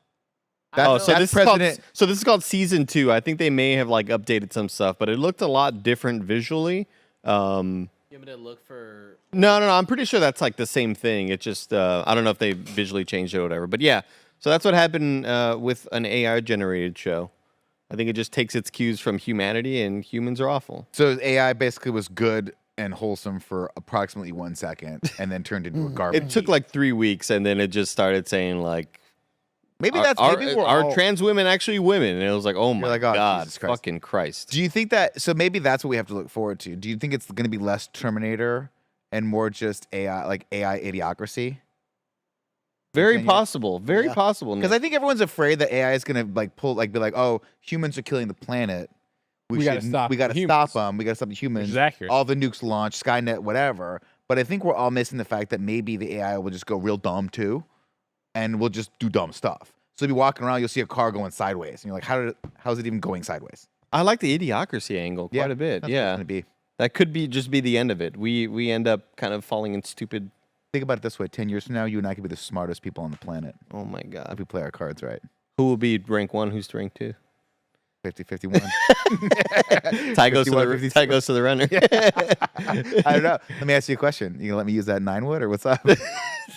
Oh, so That's this is called season 2. I think they may have like updated some stuff, but it looked a lot different visually. You want me to look for? No, I'm pretty sure that's like the same thing. It just I don't know if they visually changed it or whatever. But yeah, so that's what happened with an AI generated show. I think it just takes its cues from humanity, and humans are awful. So AI basically was good and wholesome for approximately 1 second, and then turned into a garbage. It took like 3 weeks, and then it just started saying like, maybe we're are all, trans women actually women? And it was like, oh my like, oh, God, Jesus Christ. fucking Christ. Do you think that? So maybe that's what we have to look forward to. Do you think it's going to be less Terminator and more just AI, like AI idiocracy? Very Opinion? possible. Very possible. Because I think everyone's afraid that AI is going to be like, oh, humans are killing the planet. We gotta stop We got to the stop humans. them. We got to stop the humans. Which is accurate. All the nukes launch, Skynet, whatever. But I think we're all missing the fact that maybe the AI will just go real dumb too, and we'll just do dumb stuff. So you'll be walking around, you'll see a car going sideways, and you're like, how's it even going sideways? I like the idiocracy angle quite a bit. That's what it's Yeah. gonna be. That could be just be the end of it. We end up kind of falling in stupid. Think about it this way: 10 years from now, you and I could be the smartest people on the planet Oh my if God. we play our cards right. Who will be rank 1? Who's rank 2? 50-51. Ty goes to 51, the 56. Ty goes to the runner. I don't know. Let me ask you a question. You gonna let me use that 9 wood or what's up?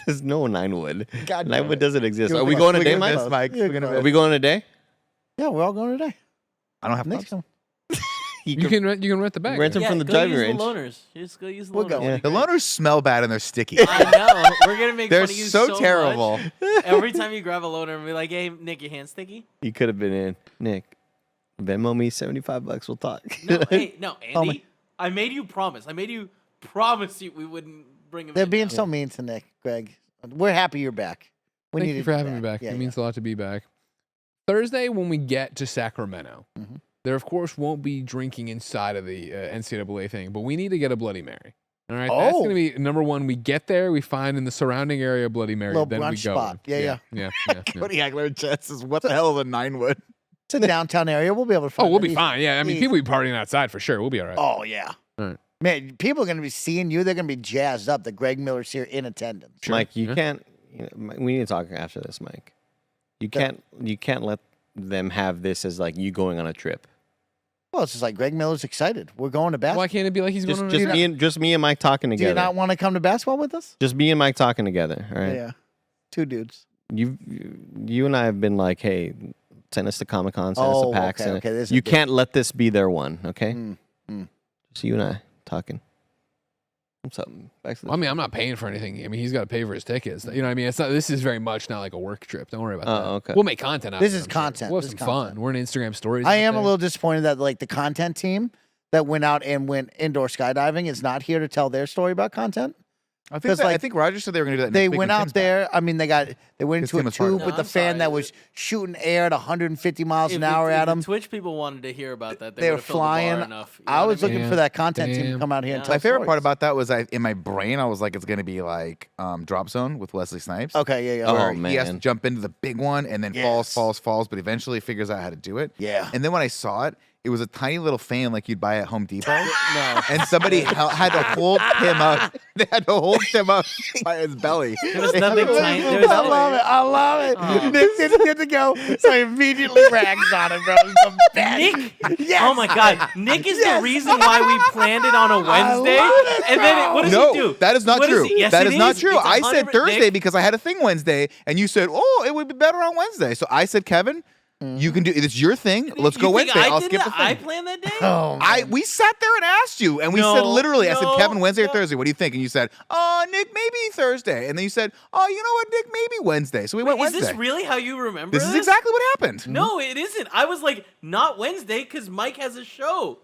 There's no 9-wood. God 9-wood doesn't exist. You're Are we right. going We're today, gonna Mike? miss, Mike. We're gonna Are miss. we going today? Yeah, we're all going today. I don't have Next clubs. time. You can rent the bag. Rent 'em Yeah, from the go driving use range. The loners. Just go use the We'll loners. go. It'll be The great. loners smell bad and they're sticky. I know. We're gonna make They're fun of you so so terrible. much. Every time you grab a loner and be like, "Hey, Nick, your hand's sticky." You could have been in. Nick, Venmo me $75. We'll talk. No, hey, no, Tell me. Andy. I made you promise. I made you promise you we wouldn't bring him. They're in being now. so mean to Nick, Greg. We're happy you're back. We Thank needed you for having me back. Yeah, It means a lot to be back. Thursday, when we get to Sacramento, Mhm. there of course won't be drinking inside of the NCAA thing, but we need to get a Bloody Mary. All right, that's Oh. gonna be number one. We get there, we find in the surrounding area a Bloody Mary, Little then we brunch go. spot. Yeah. yeah. Cody Hagler Jets is what the hell is a 9 wood? It's a downtown area. We'll be able to Oh, find we'll it be easy. fine. Yeah, I mean, Easy. people be partying outside for sure. We'll be all right. Oh, yeah. All right. Man, people are going to be seeing you. They're going to be jazzed up that Greg Miller's here in attendance. Mike, you Yeah. can't. We need to talk after this, Mike. You can't let them have this as like you going on a trip. Well, it's just like Greg Miller's excited. We're going to basketball. Why can't it be like he's Just going on me and Mike talking Do together. you not want to come to basketball with us? Just me and Mike talking together. All right. Yeah. Two dudes. You and I have been like, hey, send us to Comic Con, send us to PAX. okay, and okay. This is you different. can't let this be their one, okay? Mm. Just you and I talking. Something. Back to the I mean, I'm not paying for anything. I mean, he's got to pay for his tickets. You know what I mean? It's not. This is very much not like a work trip. Don't worry about that. okay. We'll make content out This of it. is I'm sure. content. We'll have This some is fun. content. We're in Instagram stories. I out am a there. little disappointed that like the content team that went out and went indoor skydiving is not here to tell their story about content. I 'Cause, think like, I think Roger said they were going to do that. They next week went when out Tim's back. there. I mean, they went His into a team was part of tube that. with No, the I'm fan sorry. that was shooting air at 150 miles an hour if at the them. Twitch people wanted to hear about that. They were would've filled the bar flying. Enough, you know I what was mean? looking for that content team to Damn. come out here and Yeah. tell My favorite part stories. about that was in my brain, I was like, it's going to be like Drop Zone with Wesley Snipes. Okay, yeah. Oh, Where he has to man. jump into the big one and then Yes. falls, but eventually figures out how to do it. Yeah. And then when I saw it, it was a tiny little fan like you'd buy at Home Depot. No. And somebody had to hold him up. They had to hold him up by his belly. There was nothing tiny. There was I love it. I love it. Oh. Nick didn't get to go, so he immediately rags on him, bro. It's the best. Nick. Yes. Oh my God, Nick is Yes. the reason why we planned it on a Wednesday. love it, And then bro. what does No, he do? that is not What true. he- yes, That it is not true. It's I said 100% Thursday Nick. because I had a thing Wednesday, and you said, "Oh, it would be better on Wednesday." So I said, "Kevin, you can do it's your thing. Let's go You think Wednesday. I I'll did skip the that? thing." I planned that day. Oh, man. We sat there and asked you, and we said No, literally, I said, no, "Kevin, Wednesday or no. Thursday? What do you think?" And you said, "Oh, Nick, maybe Thursday." And then you said, "Oh, you know what, Nick, maybe Wednesday." So we went Is Wednesday. this really how you remember This is exactly what happened. No, it isn't. I was like, not Wednesday because Mike has a show.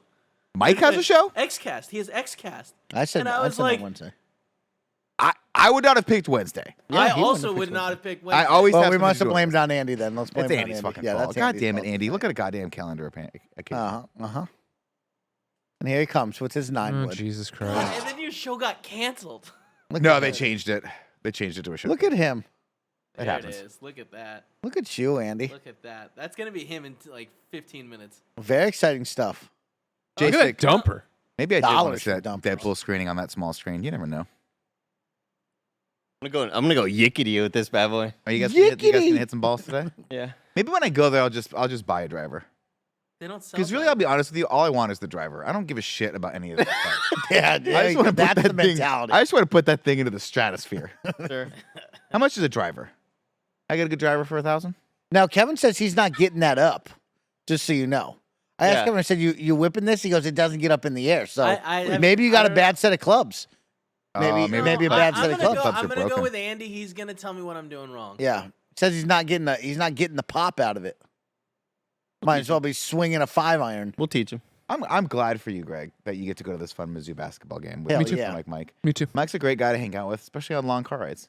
Mike has a show. Xcast. He has Xcast. I said And I I was said like- that Wednesday. I would not have picked Wednesday. Yeah, I he wouldn't also have would picked not Wednesday. have picked Wednesday. I always Well, have we something must to have do blamed with on Andy then. Let's blame It's it on Andy's Andy. fucking Yeah, fault. that's God Andy's damn it, fault. Andy. Look at a goddamn calendar. Uh-huh. And here he comes with his 9 Oh, wood. Jesus Christ. And then your show got canceled. Look No, at they that. changed it. They changed it to a show. Look at him. It There happens. it is. Look at that. Look at you, Andy. Look at that. That's gonna be him in like 15 minutes. Very exciting stuff. Look at that dumper. Maybe I did want Dollars to see for that dumpers. Deadpool screening on that small screen. You never know. I'm gonna go yickety with this bad boy. Are you guys gonna Yickety. hit some balls today? Yeah. Maybe when I go there, I'll just buy a driver. They don't sell. Because really, I'll be honest with you, all I want is the driver. I don't give a shit about any of that stuff. Yeah, I just want to put that's that the thing. mentality. I just want to put that thing into the stratosphere. Sure. How much is a driver? I get a good driver for $1,000. Now, Kevin says he's not getting that up, just so you know. I asked him, I said, you whipping this? He goes, it doesn't get up in the air. So I maybe you got a don't bad set of clubs. Maybe maybe a bad set of clubs. I'm gonna go broken. with Andy. He's gonna tell me what I'm doing wrong. Yeah. Says he's not getting the pop out of it. Might as well be swinging a 5-iron. We'll teach him. I'm glad for you, Greg, that you get to go to this fun Mizzou basketball game with Hell me too. yeah. Like Mike. Me too. Mike's a great guy to hang out with, especially on long car rides.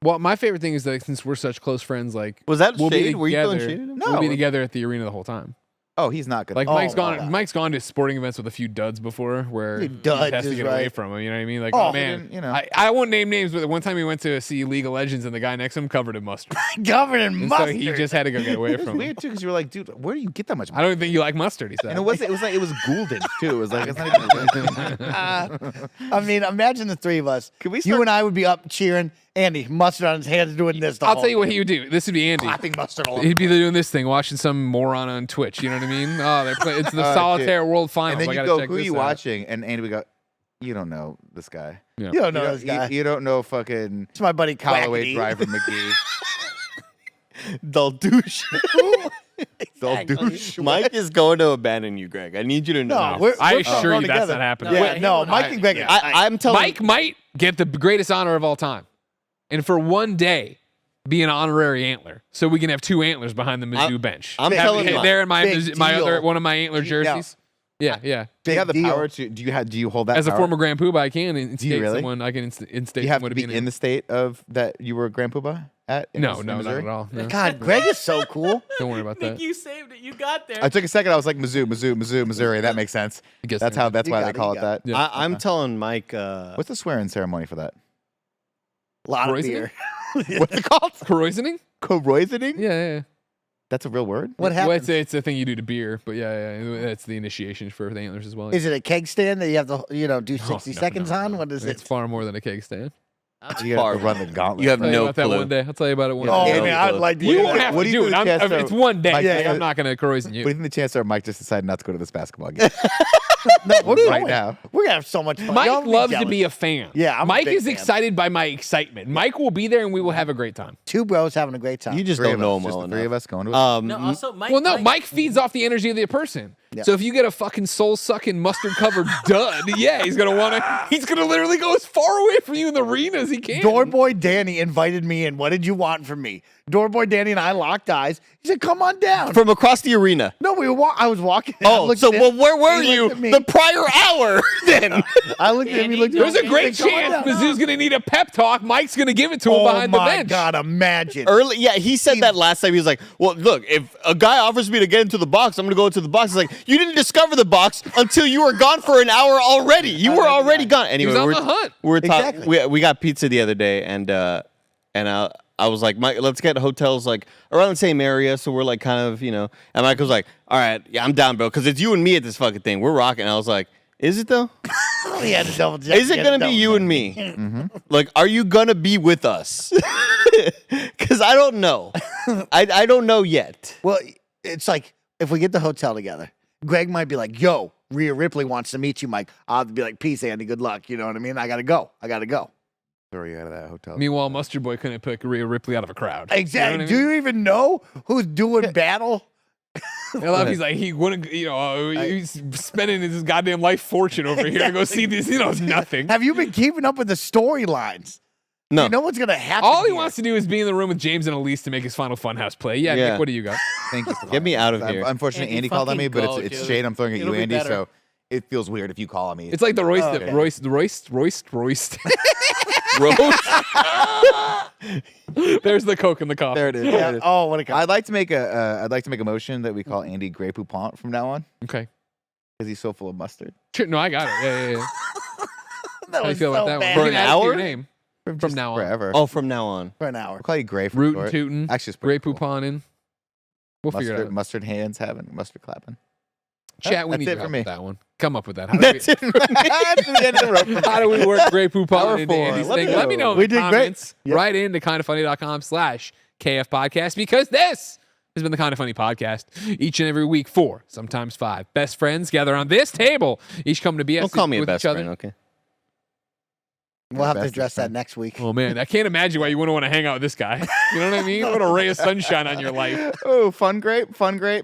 Well, my favorite thing is that since we're such close friends, like Was that we'll be shade? Were you throwing together- shade at him? No. We'll be together at the arena the whole time. Oh, he's not gonna. Like Oh, Mike's my gone. God. Mike's gone to sporting events with a few duds before, where he Duds has to is get away right. from him. You know what I mean? Like, Oh, oh man, you know. I won't name names, but one time we went to see League of Legends, and the guy next to him covered in mustard, Covered in and mustard. so he just had to go get away It was from him. weird too because you were like, dude, where do you get that much? I don't think you like mustard. He said. And it was Goulden too. It was like it's not even. I mean, imagine the three of us. Could we You start- and I would be up cheering. Andy, mustard on his hands doing this. I'll tell you what he would do. This would be Andy. Clapping mustard all He'd be doing this thing, watching some moron on Twitch. You know what I mean? Oh, they're playing. It's the Oh, Solitaire World Finals. And then I you gotta go, check who are this you out. watching? And Andy would go, you don't know this guy. You don't know You this guy. You don't know fucking It's my buddy Callaway Quackity. driver McGee. They'll douche. They'll douche. Mike is going to abandon you, Greg. I need you to know. No, we're I gonna assure go you that's together. not happening. Yeah, Wait, no, hold on. Mike and Greg. I'm telling Mike might get the greatest honor of all time, and for one day, be an honorary antler, so we can have two antlers behind the Mizzou bench. I'm Have telling it you. there in my Big my other deal. one of my antler jerseys. Yeah, yeah. Do you have the Big deal. power to? Do you hold that? As a power? former Grand Poobah, I can instate really? someone. I can instate do you have someone to be an in the state of that you were Grand Poobah at? in No, not Missouri? at all. No. God, Greg is so cool. Don't worry about Nick, that. you saved it. You got there. I took a second. I was like Mizzou, Missouri. That makes sense. I guess That's so. how. That's You why got they it, call you it got that. Yeah. I'm telling Mike. What's the swearing ceremony for that? A lot of Roisening? beer. What's it called? Corroisoning? Corroisoning? Yeah, yeah. That's a real word. What Well, happens? it's a thing you do to beer, but yeah, that's the initiation for the antlers as well. Is it a keg stand that you have to, do 60 no, seconds no, on? no. What is It's it? far more than a keg stand. You have to run the gauntlet. You have I'll tell you no about that clue. one day. I'll tell you about it one Oh, day. no man, I'd clue. like to You hear won't that. have What to do you do it. think the chance It's one day. Mike, Like, I'm not going to corrosion What do you. you think the chances are Mike just decided not to go to this basketball game No, we're right going. now? We're going to have so much fun. Mike Y'all be loves to jealous. be a fan. Yeah, I'm a Mike big is fan. excited by my excitement. Mike will be there and we will have a great time. Two bros having a great time. You just Three don't of know us, him just well the three of enough. us going to it. No, also Mike. Well, no, Mike feeds off the energy of the person. Yeah. So if you get a fucking soul sucking mustard covered dud, yeah, he's gonna literally go as far away from you in the arena as he can. Doorboy Danny invited me in. What did you want from me? Doorboy Danny and I locked eyes. He said, "Come on down." From across the arena. No, I was walking. I Oh, looked so at well, him. where were He you looked at me. the prior hour then? I looked at him. He looked at There's me. a great He said, "Come on chance down." Mizzou's gonna need a pep talk. Mike's gonna give it to him Oh behind the my bench. God! Imagine. Early, yeah, he said that last time. He was like, "Well, look, if a guy offers me to get into the box, I'm going to go into the box." He's like, "You didn't discover the box until you were gone for an hour already. You were already gone." Anyway, on we're the hunt. We're Exactly. we got pizza the other day, and I was like, "Mike, let's get hotels like around the same area, so we're like kind of, And Mike was like, "All right, yeah, I'm down, bro, because it's you and me at this fucking thing. We're rocking." And I was like, "Is it though? He had to double check. Is it gonna be you and me? Like, are you gonna be with us? Because I don't know. I don't know yet." Well, it's like if we get the hotel together, Greg might be like, "Yo, Rhea Ripley wants to meet you, Mike." I'll have to be like, "Peace, Andy. Good luck." You know what I mean? I gotta go. Throw you out of that hotel. Meanwhile, Mustard Boy couldn't pick Rhea Ripley out of a crowd. Exactly. You know what I Do you even know who's doing battle? mean? I love he's like he wouldn't, he's spending his goddamn life fortune over here to go see these. He knows nothing. Have you been keeping up with the storylines? No. You know what's gonna happen? All he here. wants to do is be in the room with James and Elise to make his final Funhouse play. Yeah, Yeah. Nick, what do you got? Thank you. For Get me out of here. Unfortunately, Andy, Andy called on me, fucking but go, it's dude. shade I'm throwing at It'll you, be Andy. better. So it feels weird if you call on me. It's like the roist, okay. roist. Roast? There's the Coke and the coffee. there it is. Yeah. There it is. Oh, what a I'd like to make a motion that we call Andy Grey Poupon from now on Okay. because he's so full of mustard. Sure, no, I got it. Yeah. that How do you was feel so about that bad. one? For You an can add it to your hour? name. From Just now on. forever. Oh, from now on. For an hour. We'll call you Grey for Rootin' short. tootin'. Actually, it's Grey pretty cool. pouponin. We'll figure it out. Mustard hands having mustard clapping. Chat, we That's need it your for help me. with that one. Come up with that. How do That's we, it. That's the end of the rope for me. How do we work Grey Poupon Power into four. Andy's Let me thing? Let me know. know in We the did great. comments. Yep. Right into kindafunny.com/KF podcast because this has been the Kinda Funny podcast. Each and every week, 4, sometimes 5 best friends gather on this table, each come to BS Don't call me a with best each other. friend, okay? We'll have to Best address that friend. next week. Oh man, I can't imagine why you wouldn't want to hang out with this guy. You know what I mean? What a ray of sunshine on your life. Oh, fun grape,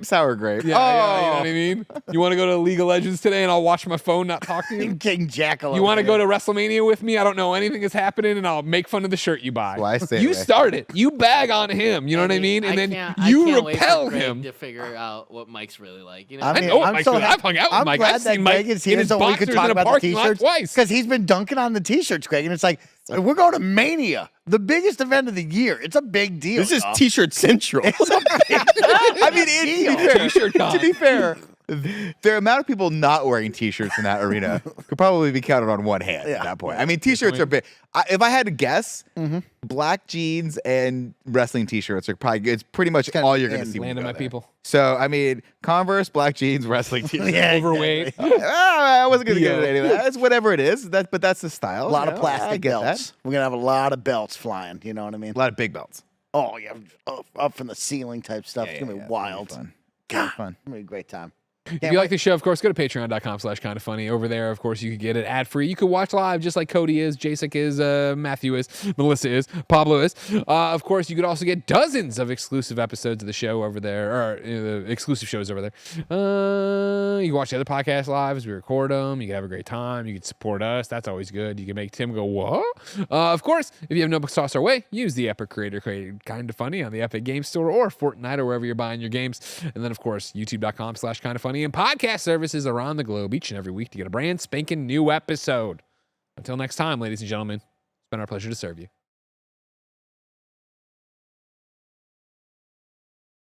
sour grape. Yeah, yeah, you know what I mean? You want to go to League of Legends today and I'll watch my phone, not talk to you? King Jackal. You want to go to WrestleMania with me? I don't know anything is happening, and I'll make fun of the shirt you buy. Why I stay You away. start it. You bag on him. You know what I mean? And then I you can't wait for repel Greg him. to figure out what Mike's really like. You know, I I mean, know what I'm Mike's so doing. happy- I've hung out with I'm Mike. glad I've that seen Mike Greg is in here his so we boxers could in talk a about the parking lot t-shirts twice. because he's been dunking on the t-shirts, Greg, and it's like we're going to Mania, the biggest event of the year. It's a big deal. This is y'all. T-shirt central. I mean, T-shirt con. to be fair, the amount of people not wearing T-shirts in that arena could probably be counted on one hand at that point. I mean, T-shirts are big. If I had to guess, black jeans and wrestling T-shirts are probably it's pretty much all you're going to see. when Land you of go my there. people. So I mean, Converse, black jeans, wrestling T-shirts. Yeah, Overweight. I wasn't going to get it anyway. It's whatever it is. But that's the style. A lot you of know? I plastic get belts. that. We're gonna have a lot of belts flying. You know what I mean? A lot of big belts. Oh yeah, up from the ceiling type stuff. Yeah, it's gonna yeah, be it's wild. Fun. God, Fun. it's gonna be a great time. If you like the show, of course, go to patreon.com/kindafunny. Over there, of course, you could get it ad-free. You could watch live just like Cody is, Jasek is, Matthew is, Melissa is, Pablo is. Of course, you could also get dozens of exclusive episodes of the show over there, or exclusive shows over there. You can watch the other podcasts live as we record them. You can have a great time. You can support us. That's always good. You can make Tim go, what? Of course, if you have no books tossed our way, use the Epic Creator created Kinda Funny on the Epic Game Store or Fortnite or wherever you're buying your games. And then, of course, youtube.com/kindafunny and podcast services around the globe each and every week to get a brand spanking new episode. Until next time, ladies and gentlemen, it's been our pleasure to serve you.